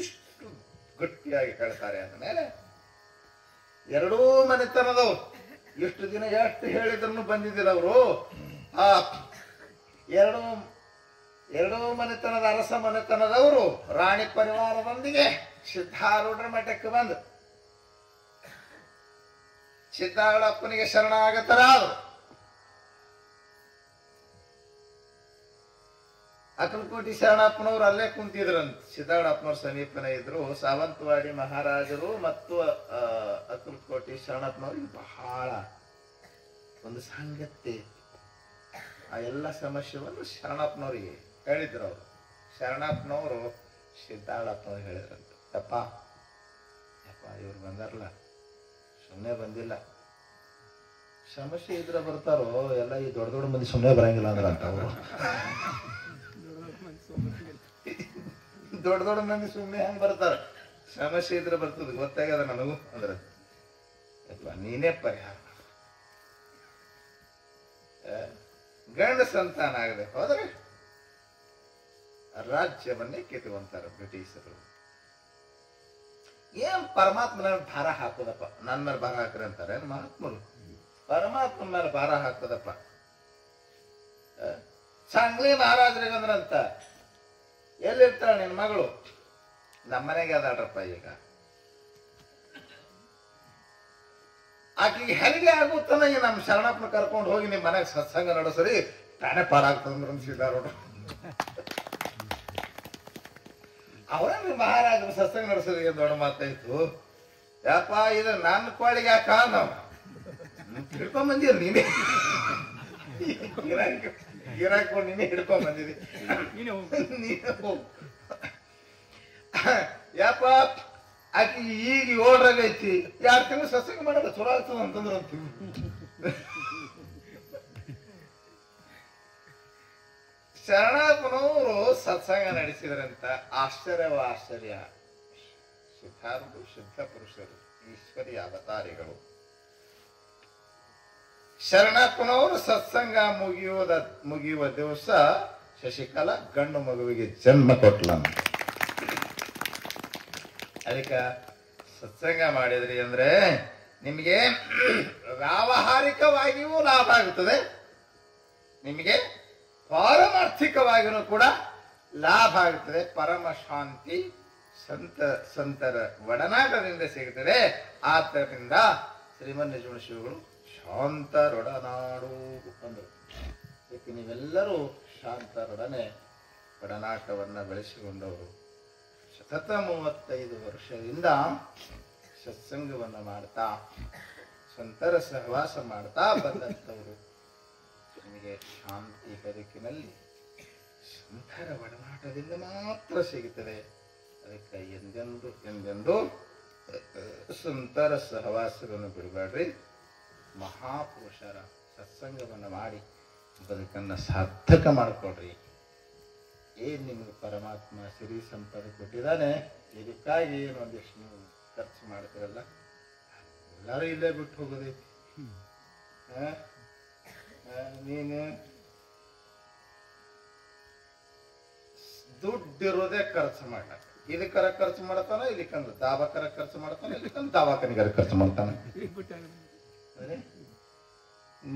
ಇಷ್ಟು ಗಟ್ಟಿಯಾಗಿ ಹೇಳ್ತಾರೆ. ಅಂದಮೇಲೆ ಎರಡೂ ಮನೆತನದವ್ರು ಎಷ್ಟು ದಿನ ಎಷ್ಟು ಹೇಳಿದ್ರು ಬಂದಿದ್ದಿಲ್ಲ ಅವರು. ಆ ಎರಡೂ ಮನೆತನದ ಅರಸ ಮನೆತನದವರು ರಾಣಿ ಪರಿವಾರದೊಂದಿಗೆ ಸಿದ್ಧಾರೂಢರ ಮಠಕ್ಕೆ ಬಂದು ಸಿದ್ಧಾರೂಢಪ್ಪನಿಗೆ ಶರಣಾಗತರಾದರು. ಅಕ್ಕಲಕೋಟಿ ಶರಣಪ್ಪನವ್ರು ಅಲ್ಲೇ ಕುಂತಿದ್ರಂತ. ಸಿದ್ಧಾರೂಢಪ್ಪನವ್ರ ಸಮೀಪನೇ ಇದ್ರು. ಸಾವಂತವಾಡಿ ಮಹಾರಾಜರು ಮತ್ತು ಅಕ್ಕಲಕೋಟಿ ಶರಣಪ್ಪನವ್ರಿಗೆ ಬಹಳ ಒಂದು ಸಾಂಗತ್ಯ. ಆ ಎಲ್ಲ ಸಮಸ್ಯೆಯನ್ನು ಶರಣಪ್ಪನವ್ರಿಗೆ ಹೇಳಿದ್ರು. ಅವರು ಶರಣಪ್ಪನವರು ಸಿದ್ಧಾರೂಢಪ್ಪನವ್ರಿಗೆ ಹೇಳಿದ್ರಂತ, ಯಪ್ಪ ಇವ್ರು ಬಂದಾರಲ್ಲ ಸುಮ್ಮನೆ ಬಂದಿಲ್ಲ, ಸಮಸ್ಯೆ ಇದ್ರೆ ಬರ್ತಾರೋ, ಎಲ್ಲ ಈ ದೊಡ್ಡ ದೊಡ್ಡ ಮಂದಿ ಸುಮ್ಮನೆ ಬರಂಗಿಲ್ಲ ಅಂದ್ರಂತ. ಅವರು ದೊಡ್ಡ ದೊಡ್ಡ ಮಂದಿ ಸುಮ್ಮನೆ ಹೆಂಗ್ ಬರ್ತಾರ, ಸಮಸ್ಯೆ ಇದ್ರೆ ಬರ್ತದ, ಗೊತ್ತಾಗದ ನನಗೂ ಅಂದ್ರ ನೀನೇ ಪರಿಹಾರ. ಗಂಡ ಸಂತಾನ ಆಗದೆ ಹೋದ್ರೆ ರಾಜ್ಯವನ್ನೇ ಕಿತ್ತುವಂತಾರ ಬ್ರಿಟಿಷರು. ಏನ್ ಪರಮಾತ್ಮನ ಭಾರ ಹಾಕೋದಪ್ಪ, ನನ್ನ ಮೇಲೆ ಭಾರ ಹಾಕ್ರಿ ಅಂತಾರೆ ಮಹಾತ್ಮರು. ಪರಮಾತ್ಮನ ಮೇಲೆ ಭಾರ ಹಾಕೋದಪ್ಪ. ಸಾಂಗ್ಲಿ ಮಹಾರಾಜರಿಗಂದ್ರಂತ, ಎಲ್ಲಿರ್ತಾಳ ನಿನ್ ಮಗಳು? ನಮ್ಮನೆಗೆ ಅದಾಳ್ರಪ್ಪ. ಈಗ ಆಕೆಗೆ ಹೆರಿಗೆ ಆಗುತ್ತಾನ ಈ ನಮ್ಮ ಶರಣಪ್ಪನ ಕರ್ಕೊಂಡು ಹೋಗಿ ನಿಮ್ ಮನೆಗೆ ಸತ್ಸಂಗ ನಡೆಸ್ರಿ, ತಾನೇ ಪಾರಾಗ್ತಂದ್ರ ಸಿದ್ಧಾರೂಢ. ಅವರೇ ಮಹಾರಾಜರು ಸತ್ಸಂಗ ನಡೆಸೋದು ಏನ್ ದೊಡ್ಡ ಮಾತಾಯ್ತು. ಯಾಪ ಇದು ನನ್ನ ಕೋಳಿಗೆ ಯಾಕ ನಾವು ಹಿಡ್ಕೊಂಡ್ ಬಂದಿರ, ನೀನೇ ಗಿರಾಕೊಂಡು ನೀನೇ ಹಿಡ್ಕೊಂಡ್ ಬಂದಿದಿ, ನೀನೇ ಹೋಗು. ಯಾಪ ಆಕಿ ಈಗ 7 ಐತಿ, 2 ತಿಂಗಳು ಸತ್ಸಂಗ ಮಾಡೋದು ಚಲೋ ಆಗ್ತದ ಅಂತಂದ್ರ ಅಂತೀವಿ. ಶರಣಪ್ಪನವರು ಸತ್ಸಂಗ ನಡೆಸಿದ್ರಂತ. ಆಶ್ಚರ್ಯ. ಸಿದ್ಧಾರೂಢರು ಶುದ್ಧ ಪುರುಷರು, ಈಶ್ವರಿ ಅವತಾರಿಗಳು. ಶರಣಪ್ಪನವರು ಸತ್ಸಂಗ ಮುಗಿಯುವ ದಿವಸ ಶಶಿಕಲಾ ಗಂಡು ಮಗುವಿಗೆ ಜನ್ಮ ಕೊಟ್ಲಂತ. ಅದಕ್ಕೆ ಸತ್ಸಂಗ ಮಾಡಿದ್ರಿ ಅಂದ್ರೆ ನಿಮಗೆ ವ್ಯಾವಹಾರಿಕವಾಗಿಯೂ ಲಾಭ ಆಗುತ್ತದೆ, ನಿಮಗೆ ಪಾರಮಾರ್ಥಿಕವಾಗಿಯೂ ಕೂಡ ಲಾಭ ಆಗುತ್ತದೆ. ಪರಮ ಶಾಂತಿ ಸಂತರ ಒಡನಾಟದಿಂದ ಸಿಗುತ್ತದೆ. ಆದ್ದರಿಂದ ಶ್ರೀಮನ್ನಿಜುಣ ಶಿವಗಳು ಶಾಂತರೊಡನಾಡು ಅಂದರು. ಅದಕ್ಕೆ ನೀವೆಲ್ಲರೂ ಶಾಂತರೊಡನೆ ಒಡನಾಟವನ್ನ ಬೆಳೆಸಿಕೊಂಡವರು. ಸತತ 35 ವರ್ಷದಿಂದ ಸತ್ಸಂಗವನ್ನ ಮಾಡ್ತಾ ಸಂತರ ಸಹವಾಸ ಮಾಡ್ತಾ ಬಂದಂಥವರು. ನಿಮಗೆ ಶಾಂತಿ ಬದುಕಿನಲ್ಲಿ ಸಂತರ ಒಡನಾಟದಿಂದ ಮಾತ್ರ ಸಿಗುತ್ತದೆ. ಅದಕ್ಕೆ ಎಂದೆಂದು ಸಂತರ ಸಹವಾಸವನ್ನು ಬಿಡಬೇಡ್ರಿ. ಮಹಾಪುರುಷರ ಸತ್ಸಂಗವನ್ನು ಮಾಡಿ ಬದುಕನ್ನ ಸಾರ್ಥಕ ಮಾಡಿಕೊಡ್ರಿ. ಏನ್ ನಿಮ್ಗೆ ಪರಮಾತ್ಮ ಸಿರಿ ಸಂಪದ ಕೊಟ್ಟಿದ್ದಾನೆ, ಇದಕ್ಕಾಗಿ ಏನೊಂದಿಷ್ಟು ನೀವು ಖರ್ಚು ಮಾಡ್ತೀರಲ್ಲ, ಎಲ್ಲರೂ ಇಲ್ಲೇ ಬಿಟ್ಟು ಹೋಗೋದೈತಿ. ನೀನು ದುಡ್ಡಿರೋದೇ ಖರ್ಚು ಮಾಡಕ್, ಇದಕ್ಕರ ಖರ್ಚು ಮಾಡ್ತಾನ, ಇಲ್ಲಿಕಂದ್ರೆ ದಾಬಾಕರ ಖರ್ಚು ಮಾಡ್ತಾನ, ಇಲ್ಲಿಕಂದ್ರೆ ದಾಬಾಕನಿಗರ ಖರ್ಚು ಮಾಡ್ತಾನ.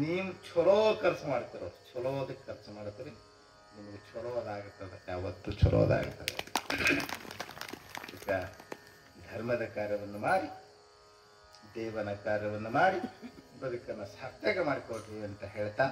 ನೀವು ಚಲೋ ಖರ್ಚು ಮಾಡ್ತಿರೋ, ಚಲೋದಕ್ಕೆ ಖರ್ಚು ಮಾಡ್ತೀರಿ, ನಿಮಗೆ ಚಲೋದಾಗುತ್ತದೆ, ಯಾವತ್ತು ಚಲೋದಾಗುತ್ತದೆ. ಈಗ ಧರ್ಮದ ಕಾರ್ಯವನ್ನು ಮಾಡಿ, ದೇವನ ಕಾರ್ಯವನ್ನು ಮಾಡಿ ಬದುಕನ್ನು ಸಾರ್ಥಕ ಮಾಡಿಕೊಡ್ರಿ ಅಂತ ಹೇಳ್ತಾ